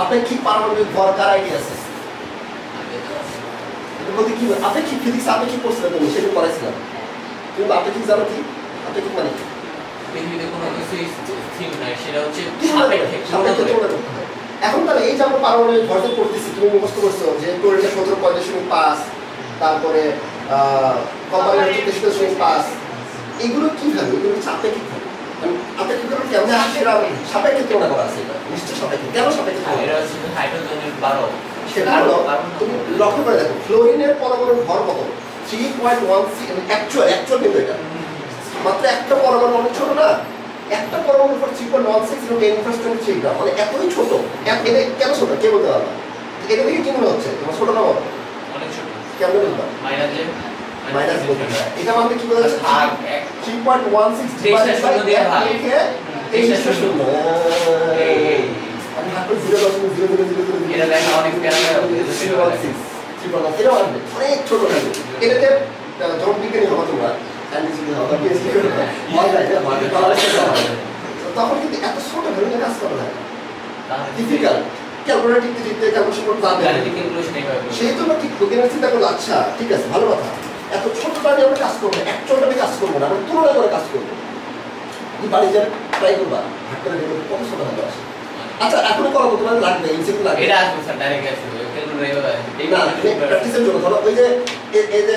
আপেক্ষিক পারমাণবিক ভর কার আইডিয়া আছে? বলতে কি আপেক্ষিক ফিজিক্স আপেক্ষিক পড়ছিলে তুমি, সেটা পড়াইছিলাম। তুমি আপেক্ষিক জানো কি? আপেক্ষিক মানে কি? পৃথিবীতে কোনো কিছুই স্থির নাই, সেটা হচ্ছে সাপেক্ষে তুলনা করতে হয়। এখন তাহলে এই যে আমরা পারমাণবিক ভরকে পড়তেছি, তুমি মুখস্থ করছো যে ক্লোরিনের 17.5, তারপরে কপারের 33.5, এগুলো কিভাবে? এগুলো হচ্ছে আপেক্ষিক ভাবে। আপেক্ষিক ভাবে কেমন সেটা সাপেক্ষে তুলনা করা আছে, এটা নিশ্চয় সাপেক্ষে। কেন সাপেক্ষে? এটা হচ্ছে হাইড্রোজেনের 12। সেটা হলো তুমি লক্ষ্য করে দেখো ফ্লোরিনের পরমাণুর ভর কত? 3.16 অ্যাকচুয়াল কিন্তু এটা মাত্র একটা পরমাণু, অনেক ছোট না? একটা পরমাণুর উপর 3.16 10^23 গ্রাম, মানে এতই ছোট। এটা কেন ছোট কে বলতে পারবে? এটা থেকে কি মনে হচ্ছে তোমার ছোট না বড়? অনেক ছোট। কেমন বলবা? মাইনাস বলতে এটা মানে কি বলা যাচ্ছে? 3.16 ডিভাইডেড বাই 1 লিখে 23.0 আমি হাতে 0.0000 এটা লেখা অনেক প্যারা অনেক ছোট থাকে। এটাতে যখন বিজ্ঞানী হবো তোমরা তখন কিন্তু এত ছোট ভেবে কাজ করা যায় ডিফিকাল্ট। ক্যালকুলেটর টিপতে টিপতে ক্যালকুলেশন করতে জানবে, সেই জন্য ঠিক বিজ্ঞানের চিন্তা করলো আচ্ছা ঠিক আছে ভালো কথা, এত ছোটটা নিয়ে আমরা কাজ করবো, অ্যাকচুয়ালটা আমি কাজ করবো না, আমরা তুলনা করে কাজ করবো। তুমি বাড়ি যাবে ট্রাই করবা, ভাগ করে দেখবে কত ছোট ভালো আসে। আচ্ছা এখনো করো তোমার লাগবে ইনসেক্ট লাগবে, এটা আসবে স্যার ডাইরেক্ট আসবে ক্যালকুলেটর এই না প্র্যাকটিসের জন্য ধরো ওই যে এই যে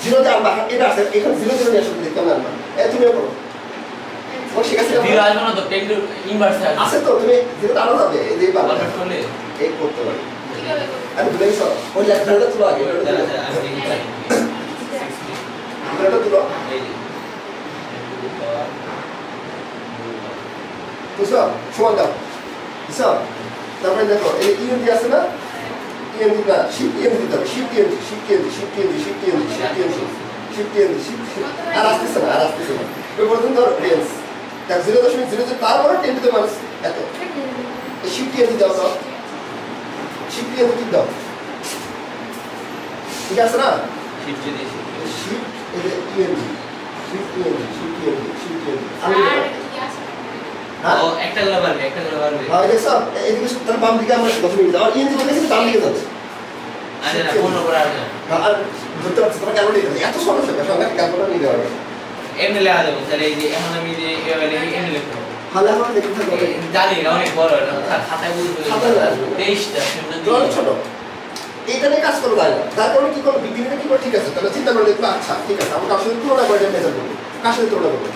জিরো যে আমরা এটা আছে এখানে জিরো জিরো নিয়ে আসলে দেখতে আমরা তুমিও করো ও ঠিক আছে জিরো আসবে না তো ক্যালকুলেটর ইনভার্স আছে তো তুমি জিরো আনা যাবে এই যে পারবে কনভার্ট করলে এই করতে পারবে। আমি ভুলে গেছি ওই লেখাটা তুলো আগে এটা তুলো বুঝছো সমান দাও বুঝছো। তারপরে দেখো এই ইএনজি আছে না, ইএনজি না শিফট ইএনজি দিতে হবে, shift ENG shift ENG shift ENG shift ENG shift ENG shift ENG shift আর আসতেছে না আর আসতেছে না ওই পর্যন্ত রেঞ্জ দেখ 0.00 তারপরে 10 টু দ্য মাইনাস এত এই শিফট ইএনজি দাও তো শিফট ইএনজি ঠিক দাও ঠিক আছে না শিফট যদি শিফট এই যে ENG shift ENG shift ENG shift ENG ও একটা করে বাড়বে হ্যাঁ দেখছো এদিকে তার বাম দিকে আমরা 10 মিনিট আর ইএনজি বলতেছি ডান দিকে যাচ্ছে আরে না কোন করে আসবে আর ধরতে পারছি তোমার ক্যালকুলেটর এত সহজ হবে সঙ্গে ক্যালকুলেটর নিতে হবে এমনি লেখা যাবে স্যার এই যে এখন আমি যে এমনি লিখব হালে আমরা দেখতে থাকবো জানি না অনেক বড় খাতায় বুঝবে খাতায় আসবে 23টা ছোট এইটা নিয়ে কাজ করা যায় না, তার কারণে কি করবো বিজ্ঞানীরা কি করে ঠিক আছে তাহলে চিন্তা করে দেখবো আচ্ছা ঠিক আছে আমরা কার সাথে তুলনা করে মেজার করবো, কার সাথে তুলনা করবো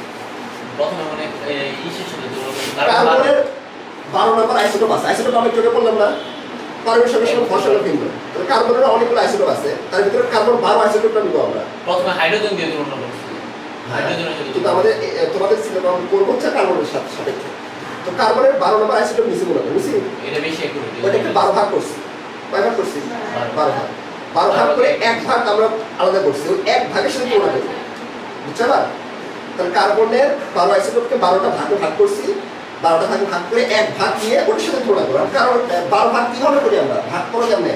প্রথমে মানে ইসের সাথে কার্বনের 12 নম্বর আইসোটোপ আছে, আইসোটোপ আমি তোকে বললাম না কার্বনের সঙ্গে সঙ্গে ফসলের ভিন্ন, তাহলে কার্বনের অনেকগুলো আইসোটোপ আছে তার ভিতরে কার্বন 12 আইসোটোপটা নিব আমরা প্রথমে হাইড্রোজেন দিয়ে তুলনা করব হাইড্রোজেনের সাথে কিন্তু আমাদের তোমাদের সিলেবাস আমরা করব হচ্ছে কার্বনের সাথে সাপেক্ষে, তো কার্বনের 12 নম্বর আইসোটোপ নিছি বলা বুঝছি এটা বেশি একটু ওটাকে 12 ভাগ করছি, কয় ভাগ করছি 12 ভাগ করে এক ভাগ আমরা আলাদা করছি, ওই এক ভাগের সাথে তুলনা করব বুঝছো না। তাহলে কার্বনের 12 আইসোটোপকে 12টা ভাগে ভাগ করছি, 12টা ভাগে ভাগ করে এক ভাগ নিয়ে ওটার সাথে তুলনা করব, কারণ 12 ভাগ কিভাবে করি আমরা ভাগ করো কেমনে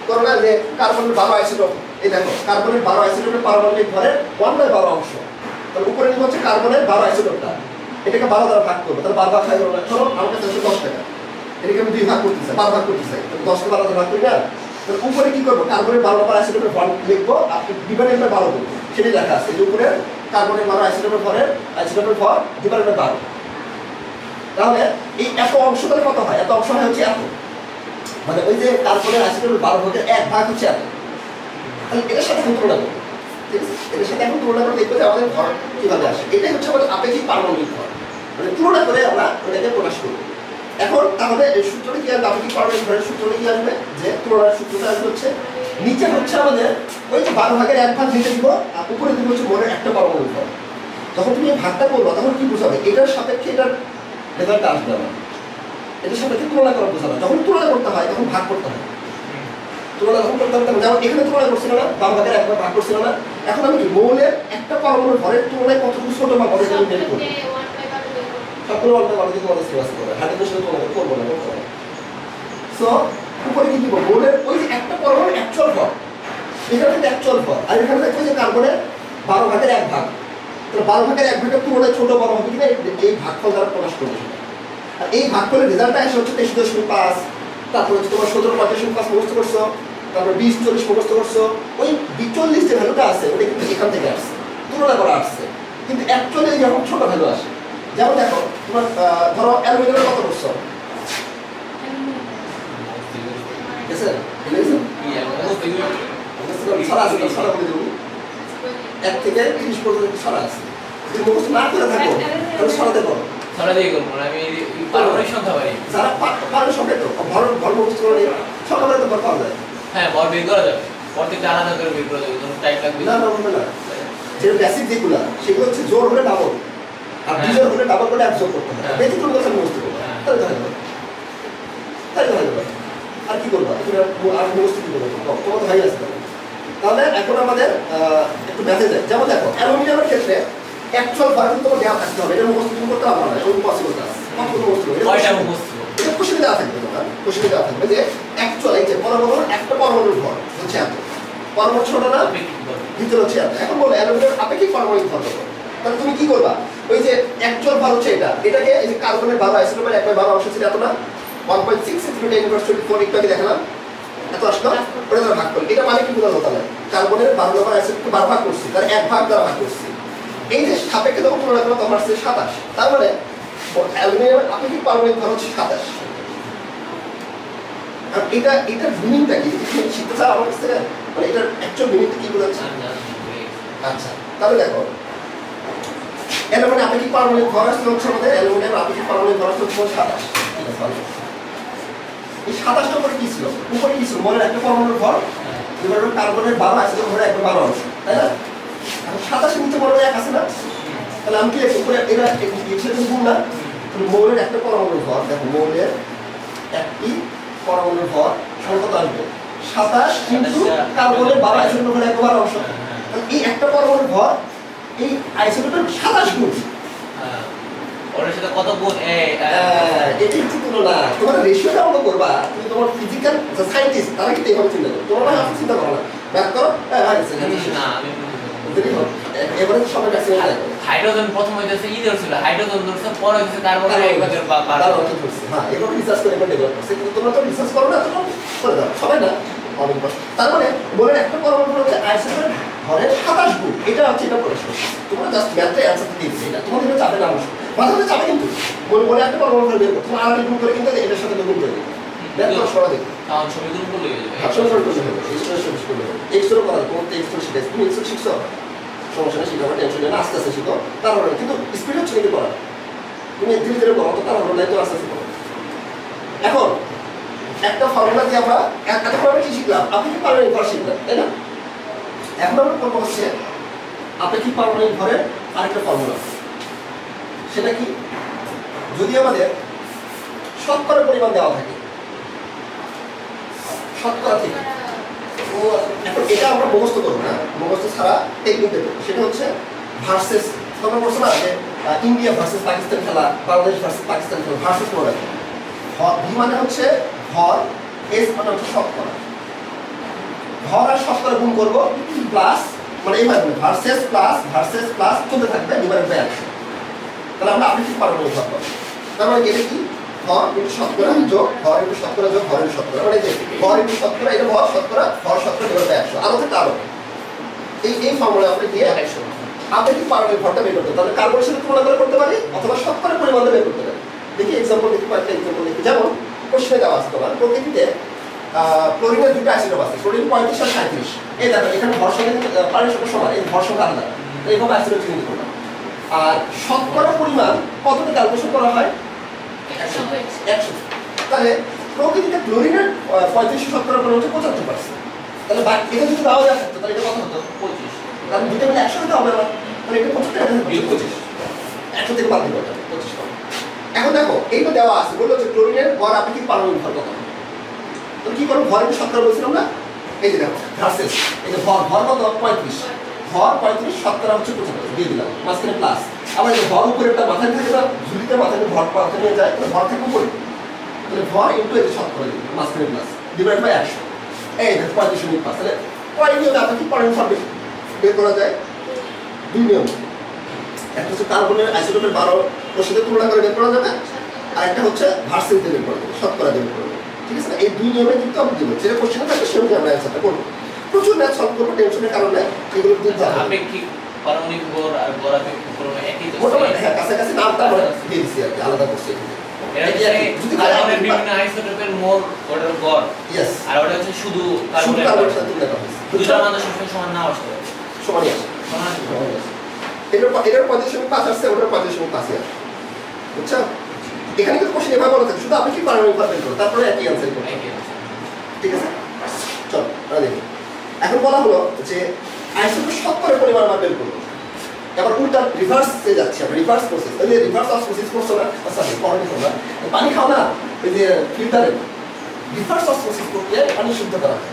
করো না যে কার্বনের 12 আইসোটোপ এই দেখো কার্বনের 12 আইসোটোপের পারমাণবিক ভরের 1/12 অংশ, তাহলে উপরে নিব হচ্ছে কার্বনের 12 আইসোটোপটা, এটাকে 12 দ্বারা ভাগ করবো, তাহলে 12 ভাগ খাই না চলো আমার কাছে 10 টাকা, এটাকে আমি 2 ভাগ করতে চাই 12 ভাগ করতে চাই, 10 কে 12 দ্বারা ভাগ করি না, তাহলে উপরে কি করবো কার্বনের 12 নম্বর আইসোটোপের ভর লিখবো আর ডিভাইডেড বাই 12 করবো, সেটাই লেখা আছে এই উপরে কার্বনের 12 আইসোটোপের ভর ডিভাইডেড বাই 12, তাহলে এই এত অংশ তাহলে কত হয়, এত অংশ হয় হচ্ছে এত, মানে ওই যে কার্বনের আইসোটোপের 12 ভাগের এক ভাগ হচ্ছে এত, তাহলে এটার সাথে এখন তুলনা করবো, ঠিক আছে এটার সাথে এখন তুলনা করে দেখবো যে আমাদের ভর কিভাবে আসে, এটাই হচ্ছে আমাদের আপেক্ষিক পারমাণবিক ভর, মানে তুলনা করে আমরা ওটাকে প্রকাশ করবো। এখন তাহলে এই সূত্রটা কি আসবে, আপেক্ষিক পারমাণবিক ভরের সূত্রটা কি আসবে, যে তুলনার সূত্রটা আসবে হচ্ছে নিচে হচ্ছে আমাদের ওই যে 12 ভাগের এক ভাগ নিচে দিব আর উপরে দিব হচ্ছে মোটের একটা পারমাণবিক ভর, যখন তুমি এই ভাগটা করবো তখন কি বোঝাবে এটার সাপেক্ষে এটার রেজাল্টটা আসবে আমার, এটার সাপেক্ষে তুলনা করা বোঝাবে, যখন তুলনা করতে হয় তখন ভাগ করতে হয়, তুলনা যখন করতে হবে যেমন এখানে তুলনা করছিল না 12 ভাগের একবার ভাগ করছিল না, এখন আমি কি মৌলের একটা পরমাণুর ভরের তুলনায় কতটুকু ছোট বা বড় আমি বের করব, সবগুলো অল্প বড় দিকে আমাদের সিলেবাস করবে হাইড্রোজেনের সাথে তুলনা করবো না সো উপরে কি দিব মৌলের ওই যে একটা পরমাণুর অ্যাকচুয়াল ভর, এখানে কিন্তু অ্যাকচুয়াল ভর আর এখানে দেখো যে কার্বনের 12 ভাগের এক ভাগ, তাহলে 12 ভাগের এক ভাগের তুলনায় ছোট বড় হবে কিনা এই ভাগফল দ্বারা প্রকাশ করবে, আর এই ভাগ করলে রেজাল্টটা আসে হচ্ছে 23.5, তারপর হচ্ছে তোমার 17.5 মুখস্থ করছো, তারপর 20-40 মুখস্থ করছো, ওই 40 যে ভ্যালুটা আছে ওটা কিন্তু এখান থেকে আসছে, তুলনা করা আসছে, কিন্তু অ্যাকচুয়ালি যখন ছোট ভ্যালু আসে, যেমন দেখো তোমার ধরো অ্যালুমিনিয়ামের কত করছো, ঠিক আছে? ছড়া আছে, ছড়া বলে দেবো 1 থেকে 30 পর্যন্ত ছড়া আছে, যদি মুখস্থ না করে থাকো তাহলে ছড়াতে পারো। ছড়া দিয়ে করবো না, আমি পারমাণবিক সংখ্যা পারি। যারা পারে সঙ্গে তো ভর মুখস্থ করে সকালে তো ভর পাওয়া যায়। হ্যাঁ, ভর বের করা যাবে, প্রত্যেকটা আলাদা করে বের করা যাবে, তোমার টাইম লাগবে না না, যে বেসিক যেগুলো সেগুলো হচ্ছে জোর হলে ডাবল, আর বিজোর হলে ডাবল করে এক যোগ করতে হবে, ব্যতিক্রম কথা মুখস্থ করবে, তাহলে দেখা যাবে, তাহলে দেখা যাবে। আর কি করবো আর মুখস্থ কি করবো, তোমার ভাই আছে। তাহলে এখন আমাদের একটু ম্যাথে যায়, যেমন দেখো অ্যালুমিনিয়ামের ক্ষেত্রে অ্যাকচুয়াল ভর কিন্তু তোমার দেওয়া থাকতে হবে, এটা মুখস্থ তুমি করতে পারবে না, এটা পসিবল না। কতগুলো মুখস্থ হবে, কয়টা মুখস্থ, এটা কোশ্চেনে দেওয়া থাকবে, তোমার কোশ্চেনে দেওয়া থাকবে যে অ্যাকচুয়াল এই যে পরমাণুর একটা পরমাণুর ভর হচ্ছে এত, পরমাণু ছোট না ভিতরে হচ্ছে এত, এখন বলো অ্যালুমিনিয়ামের আপেক্ষিক পারমাণবিক ভর কত, তাহলে তুমি কি করবা, ওই যে অ্যাকচুয়াল ভর হচ্ছে এটাকে এই যে কার্বনের 12 আইসোটোপের 1/12 অংশ ছিল এত না, 1.6 × 10⁻²4 একটু আগে দেখালাম, এত আসলো, ওটা দ্বারা ভাগ করলে এটা মানে কি বোঝালো, তাহলে কার্বনের 12 নম্বর আইসোটোপকে 12 ভাগ করছি, তার 1 ভাগ দ্বারা ভাগ করছি, এই যে সাপেক্ষে যখন তুলনা করবো তখন আসছে 27, তার মানে অ্যালুমিনিয়ামের আপেক্ষিক পারমাণবিক ভর হচ্ছে 27। আর এটার মিনিংটা কি শিখতে চাও আমার কাছে, মানে এটার অ্যাকচুয়াল মিনিংটা কি বোঝাচ্ছে? আচ্ছা, তাহলে দেখো অ্যালুমিনিয়াম আপেক্ষিক পারমাণবিক ভর আসছে হচ্ছে আমাদের অ্যালুমিনিয়াম আপেক্ষিক পারমাণবিক ভর হচ্ছে 27। এই 27টার উপরে কি ছিল, উপরে কি ছিল মনের একটা পরমাণুর ভর যেটা কার্বনের 12 আছে, ধরে 1/12 অংশ, তাই না? এখন 27 নিচে মনের 1 আছে না, তাহলে আমি কি উপরে এটা এক্সের গুণ না, মৌলের একটা পরমাণুর ভর, দেখো মৌলের একটি পরমাণুর ভর সংখ্যা আসবে 27 কিন্তু কার্বনের 12 আইসোটোপের উপরে 1/12 অংশ, তাহলে এই একটা পরমাণুর ভর এই আইসোটোপের 27 গুণ। ওর সাথে কত গুণ এটা একটু তুলনা, তোমার রেশিওটা অঙ্ক করবা, তুমি তোমার ফিজিক্যাল সায়েন্টিস্ট তারা কিন্তু এইভাবে চিন্তা করো, তোমরা চিন্তা করো না, ব্যাক করো, না আমি এবারে সবাই ম্যাক্সিমাম যায়। হাইড্রোজেন প্রথম হইতেছে ছিল হাইড্রোজেন ধরছে, পরে হইতেছে কার্বনের একবারের পার। হ্যাঁ, এগুলো রিসার্চ করে এবার ডেভেলপ করছে, কিন্তু তোমরা তো রিসার্চ করো না, তোমরা করে দাও সবাই না অনেক। তার মানে বলে একটা পরমাণু হচ্ছে আইসোটোপের ভরের 27 গুণ, এটা হচ্ছে এটা প্রশ্ন, তোমরা জাস্ট ম্যাথে অ্যানসার দিতে, এটা তোমাদের চাপে না বসো, মাথাতে চাপে, কিন্তু বলে একটা পরমাণু ভর বের করো, তোমরা আলাদা গুণ করে কিন্তু এটার সাথে গুণ করে দিবে, ম্যাথ তো সরা দেখো, কারণ ছবি গুণ করলে হয়ে যাবে, আসলে সরা করতে হবে, এক্সট্রা করার কোনতে এক্সট্রা শিখে তুমি এক্সট্রা শিখছো, সমস্যা নেই, শিখো, টেনশন নেই না, আস্তে আস্তে শিখো, তারপরে কিন্তু স্পিড হচ্ছে কিন্তু পড়া, তুমি ধীরে ধীরে করো, তো তারপরে নাই তো আস্তে আস্তে করো। এখন একটা ফর্মুলা দিয়ে আমরা এতক্ষণ কি শিখলাম, আপেক্ষিক পারমাণবিক ভর শিখলাম, তাই না? এখন আমরা করবো হচ্ছে আপেক্ষিক পারমাণবিক ভরের আরেকটা ফর্মুলা, সেটা কি, যদি আমাদের শতকরা পরিমাণ দেওয়া থাকে, শতকরা থেকে, এখন এটা আমরা মুখস্থ করবো না, মুখস্থ ছাড়া টেকনিক দেবো, সেটা হচ্ছে ভার্সেস, তোমরা বলছো না যে ইন্ডিয়া ভার্সেস পাকিস্তান খেলা, বাংলাদেশ ভার্সেস পাকিস্তান খেলা, ভার্সেস মনে রাখো, ভি মানে হচ্ছে ভর, এস মানে হচ্ছে শতকরা, ভর আর শতকরা গুণ করবো প্লাস, মানে এইভাবে ভার্সেস প্লাস চলতে থাকবে ডিভাইডেড বাই 100, তাহলে আমরা আপেক্ষিক পারমাণবিক ভর পাবো। তার মানে এটা কি, ভর ইনটু শতকরা যোগ ভর ইনটু শতকরা যোগ ভর ইনটু শতকরা, মানে যে ভর ইনটু শতকরা, এটা ভর শতকরা ডিভাইডেড বাই 100, আলো থেকে আলো, এই ফর্মুলা আমরা দিয়ে 100 আপেক্ষিক পারমাণবিক ভরটা বের করতে, তাহলে কার্বনের সাথে তুলনা করে করতে পারি অথবা শতকরা পরিমাণ বের করতে পারি। দেখি এক্সাম্পল দেখি, কয়েকটা এক্সাম্পল দেখি, যেমন প্রশ্নে দেওয়া আছে তোমার প্রকৃতিতে ক্লোরিনের দুটো আইসোটোপ আছে, ক্লোরিন 35 আর 37, এই দেখো এখানে ভর সংখ্যা কিন্তু পানির সাথে সমান, এই ভর সংখ্যা আলাদা, এইভাবে আইসোটোপ চিহ্নিত করলাম। আর শতকরা পরিমাণ কতটা ক্যালকুলেশন করা হয়, 100, তাহলে প্রকৃতিতে ক্লোরিনের 35 শতকরা পরিমাণ হচ্ছে 75%, তাহলে এটা যদি দাও যায় থাকতো তাহলে এটা কত হতো 25, কারণ দুটো মিলে 100 হতে হবে না, তাহলে এটা 25 100 থেকে বাদ দিতে হবে 25 হবে। এখন দেখো এইটা দেওয়া আছে, বললো যে ক্লোরিনের ভর আপেক্ষিক পারমাণবিক ভর কত, তো কি করবো, ভর ইনটু শতকরা বলছিলাম না, এই যে দেখো ভার্সেস, এই যে ভর কত 35, ভর 35 শতকরা হচ্ছে 75 দিয়ে দিলাম, মাঝখানে প্লাস, আবার এই ভর উপরেরটা মাথায় থাকে না, ঝুলিতে মাথায় ভর মাথায় নিয়ে যায়, ভর থেকে উপরে, তাহলে ভর ইনটু এই যে শতকরা দিলাম, মাঝখানে প্লাস ডিভাইড বাই 100, এই দেখো 35.5, তাহলে কয় নিয়মে আপেক্ষিক পারমাণবিক ভর বের করা যায়, 2 নিয়ম, একটা হচ্ছে কার্বনের আইসোটোপের 12 ওর সাথে তুলনা করে বের করা যাবে, আর একটা হচ্ছে ভার্সেস দিয়ে বের করে দেবো, শতকরা দিয়ে বের করে দেবো, ঠিক আছে না? এই দুই নিয়মে কিন্তু আমরা দেবো, যেটা কোশ্চেনে থাকবে সে অনুযায়ী আমরা অ্যান্সারটা করবো। প্রচুর ম্যাথ সলভ করবো, টেনশনের কারণে এগুলো দিতে হবে। আপেক্ষিক পারমাণবিক ভর আর ভর আপেক্ষিক ভর একই তো, মোটামুটি হ্যাঁ কাছাকাছি নামটা আমরা দিয়ে দিচ্ছি আর কি, আলাদা করছি। যদি কার্বনের বিভিন্ন আইসোটোপের মোল ওটার ভর, ইয়েস, আর ওটা হচ্ছে শুধু শুধু কার্বনের কার্বনের সাথে তুলনা করা হয়েছে, দুইটার মধ্যে সবসময় সমান না আসতে হবে, সমানই আসে। সমান আসবে। এটার 5.5 আসছে, ওটার 5.5 আসে, বুঝছো? এখানে কিন্তু কোশ্চেন এভাবে বলা থাকে, শুধু আপনি কি পারবেন পারবেন করো, তারপরে একই অ্যান্সার করবেন, একই আছে। ঠিক আছে? চলো আমরা দেখি। এখন বলা হলো যে আইসোটোপ শতকরা পরিমাণ আমরা বের করবো। এবার উল্টা রিভার্সে যাচ্ছি আমরা, রিভার্স প্রসেস। ওই যে রিভার্স অসমোসিস করছো না, সরি পানি খাও না, পানি খাও না, ওই যে ফিল্টারে রিভার্স অসমোসিস প্রক্রিয়ায় পানি শুদ্ধ করা হয়।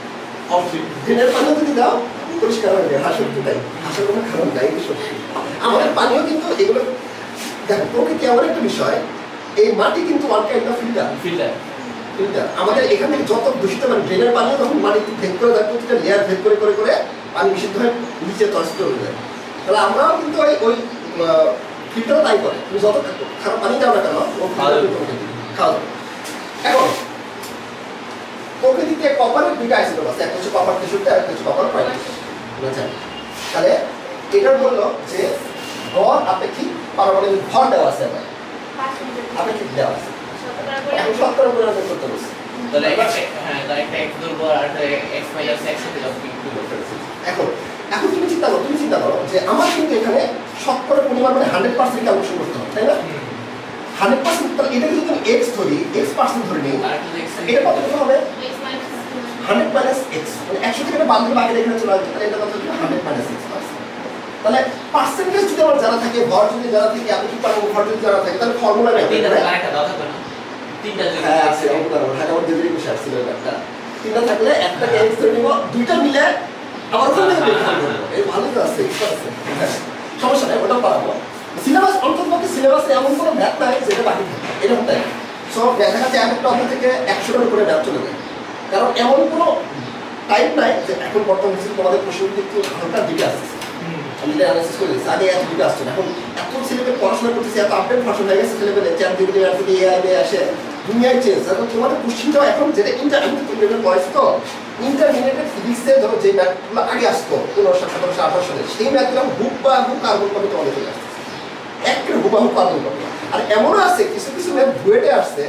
ড্রেনের পানিও যদি দাও পরিষ্কার হয়ে যায়, হাসর তো তাই, হাসর কোনো কারণ নাই, সত্যি আমাদের পানিও কিন্তু এগুলো দেখো, প্রকৃতি এমন একটা বিষয়, এই মাটি কিন্তু one kind of filter. Filter আমাদের এখান থেকে যত দূষিত মানে ড্রেনের পানিও তখন মাটি ভেদ করে যায়, প্রতিটা লেয়ার ভেদ করে করে করে পানি বিশুদ্ধ হয়ে নিচে তরস্ত হয়ে যায়। তাহলে আমরাও কিন্তু ওই ফিল্টার তাই করে, তুমি যত খারাপ পানি দাও না কেন ও খাওয়া যাবে। এখন প্রকৃতিতে কপারের দুইটা আইসোটোপ আছে, একটা হচ্ছে কপার 63 আর একটা হচ্ছে কপার 35, বুঝছেন? তাহলে এটা বললো যে ভর আপেক্ষিক পারমাণবিক ভর দেওয়া আছে, আবার আপেক্ষিক দেওয়া আছে, এখন শতকরা পরিমাণ বের করতে বলছে। তাহলে হ্যাঁ, তাহলে একটা x দুর্বল আর একটা x মাইনাস x সাথে যোগ করতে হবে। এখন এখন তুমি চিন্তা করো যে আমার কিন্তু এখানে শতকরা পরিমাণ মানে 100% ক্যালকুলেশন করতে হবে, তাই না? 100%, তাহলে এটাকে যদি আমি x ধরি, x% ধরে নিই, আর একটা x এটা কত হবে? 100 minus x, মানে 100 থেকে এটা বাদ দিলে বাকি এখানে চলে আসবে, তাহলে এটা কত হবে? 100 minus x%। তাহলে পার্সেন্টেজ যদি আমার জানা থাকে, ভর যদি জানা থাকে, আপনি কি পারবো, ভর যদি জানা থাকে, তাহলে ফর্মুলা নেই। তিনটা আরেকটা দাও থাকবে না, তিনটা যদি হ্যাঁ আছে, আমি পারবো, ঢাকা আমার যদি রিকোয়েস্ট আসছিল একটা, তিনটা থাকলে একটা x ধরে নিব, দুইটা মিলে আবার ওখান থেকে বের করব, এই ভালো তো আছে, এক্সট্রা আছে, সমস্যা নাই, ওটাও পারবো। সিলেবাস অন্তর্ভুক্ত, সিলেবাসে এমন কোনো ম্যাথ নাই যেটা বাকি থাকে, এটা হতে সব দেখা যাচ্ছে একটা অধ্যায় থেকে 100টার উপরে ম্যাথ চলে যায়, কারণ এমন কোনো টাইপ নাই যে এখন বর্তমানে তোমাদের প্রশ্ন একটু হালকা দিকে আসছে, আমি এটা অ্যানালাইসিস করে দিচ্ছি, আগে এত দিকে আসছে না, এখন এত ছেলেমেয়ে পড়াশোনা করতেছে, এত আপডেট ভার্সন হয়ে গেছে, ছেলেমেয়ে চ্যাট জিপিটি আর থেকে এআই আসে, দুনিয়ায় চেঞ্জ। এখন তোমাদের কোশ্চেনটাও এখন যেটা ইন্টারমিডিয়েট পড়াইছো তো, ইন্টারমিডিয়েটের ফিজিক্সে ধরো যে ম্যাথগুলো আগে আসতো 1500, 1700, 1800 সালে, সেই ম্যাথগুলো হুবহু কার্বন কপি তোমাদের চলে আসছে, একেবারে হুবহু কার্বন কপি। আর এমনও আছে কিছু কিছু ম্যাথ বুয়েটে আসছে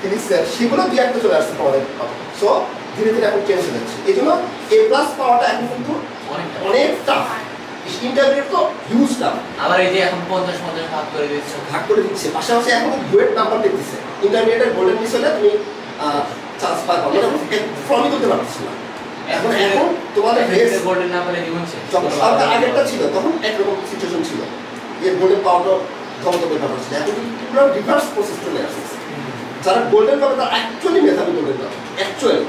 ফিজিক্সের, সেগুলো দিয়ে একটা চলে আসছে তোমাদের। সো ধীরে ধীরে এখন চেঞ্জ হয়ে যাচ্ছে, এই জন্য A+ পাওয়াটা এখন কিন্তু অনেক টাফ। ইন্টারমিডিয়েট তো হিউজ টাফ, আবার এই যে এখন 50-50 ভাগ করে দিচ্ছে, পাশাপাশি এখন বুয়েট নাম্বার দেখতেছে, ইন্টারমিডিয়েটের গোল্ডেন মিস হলে তুমি চান্স পাবে, মানে ফর্মই করতে পারছিস না। এখন তোমাদের রেস গোল্ডেন নাম্বারে দিচ্ছে, যখন সরকার আগেরটা ছিল তখন একরকম সিচুয়েশন ছিল, এর গোল্ডেন পাওয়ারটা ধমধমে ব্যাপার ছিল, এখন কিন্তু পুরো রিভার্স প্রসেস চলে আসছে। যারা গোল্ডেন পাবে তারা অ্যাকচুয়ালি মেধাবী গোল্ডেন পাবে, অ্যাকচুয়ালি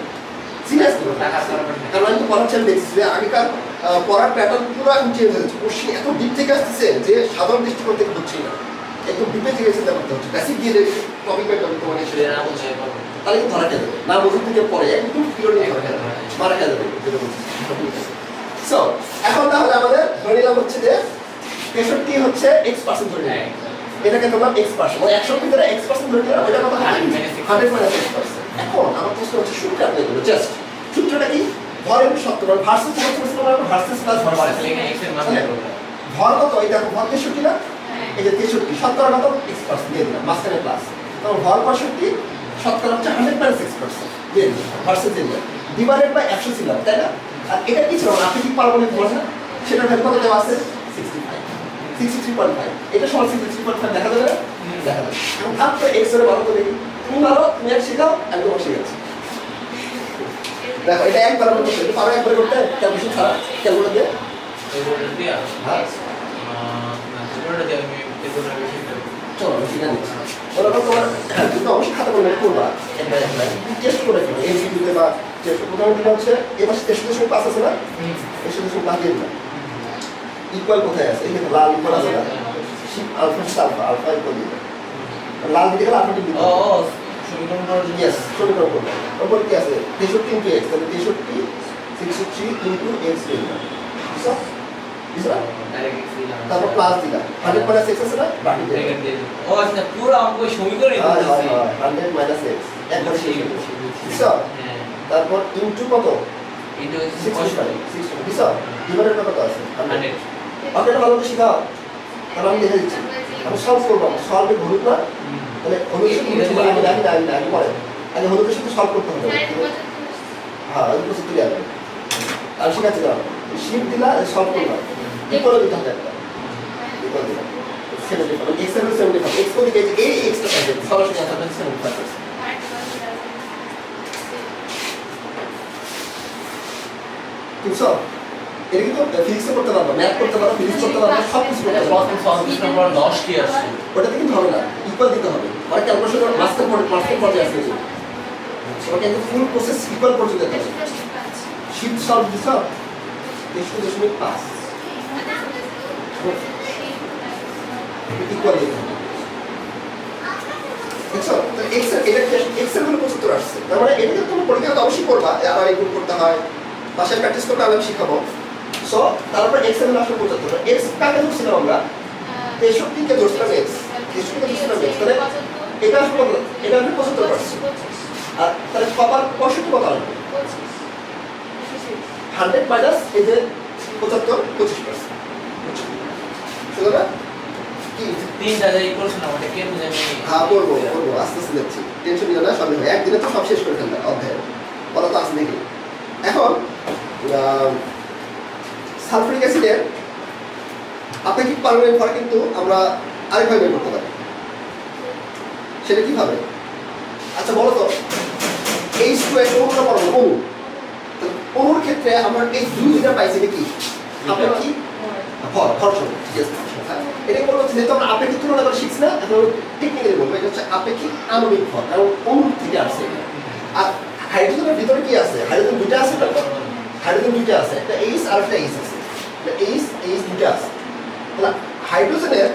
সিরিয়াস করে, কারণ আমি তো পড়ার চ্যানেল দেখছি যে আগেকার পড়ার প্যাটার্ন পুরো এখন চেঞ্জ হয়েছে, কোশ্চেন এত ডিপ থেকে আসতেছে যে সাধারণ দৃষ্টিকোণ থেকে হচ্ছে না, একটু ডিপে থেকে চিন্তা করতে হচ্ছে, বেসিক দিয়ে টপিক বাই টপিক তোমাকে সেটা না বুঝে তাহলে কিন্তু ধরা খেয়ে যাবে, না বুঝে থেকে পরে একদম পিওরলি মারা খেয়ে যাবে যেটা বলছি। সো এখন তাহলে আমাদের ধরে নিলাম হচ্ছে যে 63 হচ্ছে x% ধরে নিলাম, এটাকে তোমরা x%, মানে 100 ভিতরে x% ধরে নিলাম, ওটা কত হয় 100 minus x%। এখন আমার প্রশ্ন হচ্ছে সূত্র অ্যাপ্লাই করব, জাস্ট সূত্রটা কি? ভর এবং শতকরা ভার্সেস ভার্সেস প্লাস ভর মানে এখানে x এর মান বের করব, ভর কত? এই দেখো ভর 63 না, এই যে 63, শতকরা কত? x% দিয়ে দিলাম, মাঝখানে প্লাস, তখন ভর 65, শতকরা হচ্ছে 100 minus x% দিয়ে দিলাম, ভার্সেস দিয়ে দিলাম, ডিভাইডেড বাই 100 ছিল, তাই না? আর এটা কি ছিল? আপেক্ষিক পারমাণবিক ভর না, সেটা ভ্যালু কত দেওয়া আছে? 63.5, এটা সমান 63.5 দেখা যাবে না? দেখা যাবে। এখন তারপরে x এর মান কত দেখি, তুমি মারো, তুমি এক শেখাও, আমি তোমার শেখাচ্ছি। দেখো এটা একবার আমরা করতে পারো, একবার করতে ক্যালকুলেশন ছাড়া, ক্যালকুলেটর দিয়ে ক্যালকুলেটর দিয়ে, হ্যাঁ ক্যালকুলেটর দিয়ে আমি ক্যালকুলেটর বেশি করব। চলো আমি শিখে নিচ্ছি। ওরা তোমার কিন্তু অবশ্যই খাতা করে করবা, একবার একবার টেস্ট করে ফেলো, এমসিকিউতে বা টেস্ট প্রথমে দিলে হচ্ছে এবার 63.5 আছে না, 63.5 দিয়ে দিলাম, ইকুয়াল কোথায় আছে? এই লাল ইকুয়াল আছে না, আলফা আলফা ইকুয়াল দিবে, লাল দিকে গেলে আলফা দিবে। ও সমীকরণ করব, ইয়েস সমীকরণ করব, ওপর কি আছে 63 * x, তাহলে 63 63 * x দিয়ে দিলাম, বুঝছো? বুঝলা? ডাইরেক্ট এক্স দিলাম তারপর প্লাস দিলা 100 মাইনাস x আছে না বাকি দিয়ে ব্র্যাকেট দিয়ে দিলাম। ও আচ্ছা পুরো অঙ্ক সমীকরণই হয় করতেছি 100 মাইনাস x একবার শেষ হয়ে গেছে বুঝছো? হ্যাঁ তারপর ইনটু কত ইনটু 65 65 বুঝছো? ডিভাইডেড কত আছে 100 আপনারা ভালো করে শিখাও তাহলে আমি দেখে দিচ্ছি আমি সলভ করবো সলভে হলুদ না তাহলে হলুদের সাথে আগে পরে আগে হলুদের সাথে সলভ করতে হবে হ্যাঁ ওই 75 আসবে আর শিখাচ্ছি দাও শিফট দিলা সলভ করলাম ইকুয়াল দিতে হবে একটা ইকুয়াল দিলাম 75 x এর 75 x কোন দিকে এই x টা থাকবে সরাসরি আসলে 75 বুঝছো? এটা কিন্তু ফিজিক্স করতে পারবো ম্যাথ করতে পারবো ফিজিক্স করতে পারবো সব কিছু করতে পারবো প্রথম সলভ নম্বর 10 কি আসছে ওটাতে কিন্তু হবে না ইকুয়াল দিতে হবে মানে ক্যালকুলেশন মাস্টার পর্যায়ে আসবে ওটা কিন্তু ফুল প্রসেস ইকুয়াল পর্যন্ত যেতে হবে শিফট সলভ দিছ 23.5 ইকুয়াল দিতে হবে বুঝছো? তো x এর x এর হলো 75 আসছে তার মানে এটা কিন্তু তুমি পরীক্ষাতে অবশ্যই করবা আবার এগুলো করতে হয় বাসায় প্র্যাকটিস করতে আমি শিখাবো সো তারপর x এর হলো আসলে 75 x কাকে ধরছিলাম আমরা 63 কে ধরছিলাম x 63 কে ধরছিলাম x তাহলে এটা আসলে কত এটা আসলে 75 পার্সেন্ট আর তাহলে কবার 65 কত আসবে 100 মাইনাস এই যে 75 25% সুতরাং কি তিনটা যে ইকুয়েশন আমাদের কে বুঝে আমি হ্যাঁ বলবো আস্তে আস্তে যাচ্ছি টেনশন নিও না সবই হয় একদিনে তো সব শেষ করে ফেলবে অধ্যায় বলা তো আছে নাকি এখন সালফিউরিক অ্যাসিডের আপেক্ষিক পারমাণবিক ভর কিন্তু আমরা আরেকভাবে বের করতে পারি সেটা কিভাবে আচ্ছা বলো তো H2 অণুটা পরমাণু অণু অণুর ক্ষেত্রে আমরা এই দুইটা পাইছি এটা কি আপেক্ষিক ভর ঘর্ষণ এটা বলবো যেহেতু আমরা আপেক্ষিক তুলনা করে শিখছি না এখন টেকনিক্যালি বলবো এটা হচ্ছে আপেক্ষিক আণবিক ভর কারণ অণু থেকে আসছে আর হাইড্রোজেনের ভিতরে কি আছে হাইড্রোজেন দুইটা আছে না হাইড্রোজেন দুইটা আছে একটা H আর একটা H আছে H দুইটা আছে তাহলে হাইড্রোজেনের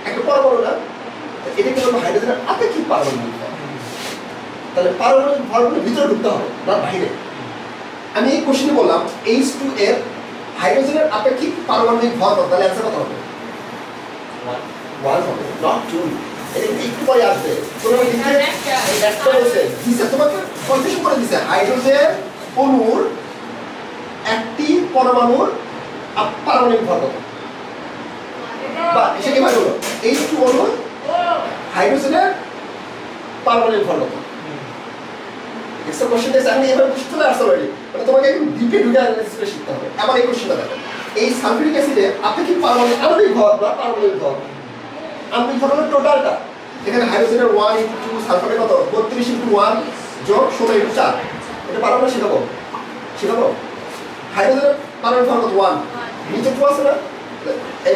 একটা পরমাণু না এটা কিন্তু হাইড্রোজেনের আপেক্ষিক পারমাণবিক ভর তাহলে পারমাণবিক ভরগুলো ভিতরে ঢুকতে হবে না বাইরে আমি এই কোশ্চেনে বললাম H2 এর হাইড্রোজেনের আপেক্ষিক পারমাণবিক ভর কত তাহলে অ্যানসার কত হবে 1 হবে নট 2 এটা একটু পরে আসবে তোমরা লিখে একটা বলছে দিছে তোমাকে কনফিউশন করে দিছে হাইড্রোজেন অণুর একটি পরমাণুর পারমাণবিক ভর কত বা সে কি বলবো H2 অণুর হাইড্রোজেনের পারমাণবিক ভর কত একটা কোশ্চেন আছে আমি এবার বুঝতে চলে আসতে পারি মানে তোমাকে একটু ডিপে ঢুকে অ্যানালাইসিস করে শিখতে হবে আবার এই কোশ্চেনটা দেখো এই সালফিউরিক অ্যাসিডে আপেক্ষিক পারমাণবিক আণবিক ভর বা পারমাণবিক ভর আণবিক ভর হলো টোটালটা এখানে হাইড্রোজেনের 1 ইনটু সালফারের কত 32 ইনটু 1 যোগ 16 ইনটু 4 এটা পারবো না শিখাবো হাইড্রোজেনের পারমাণবিক ভর কত 1 নিচে 2 আছে না এই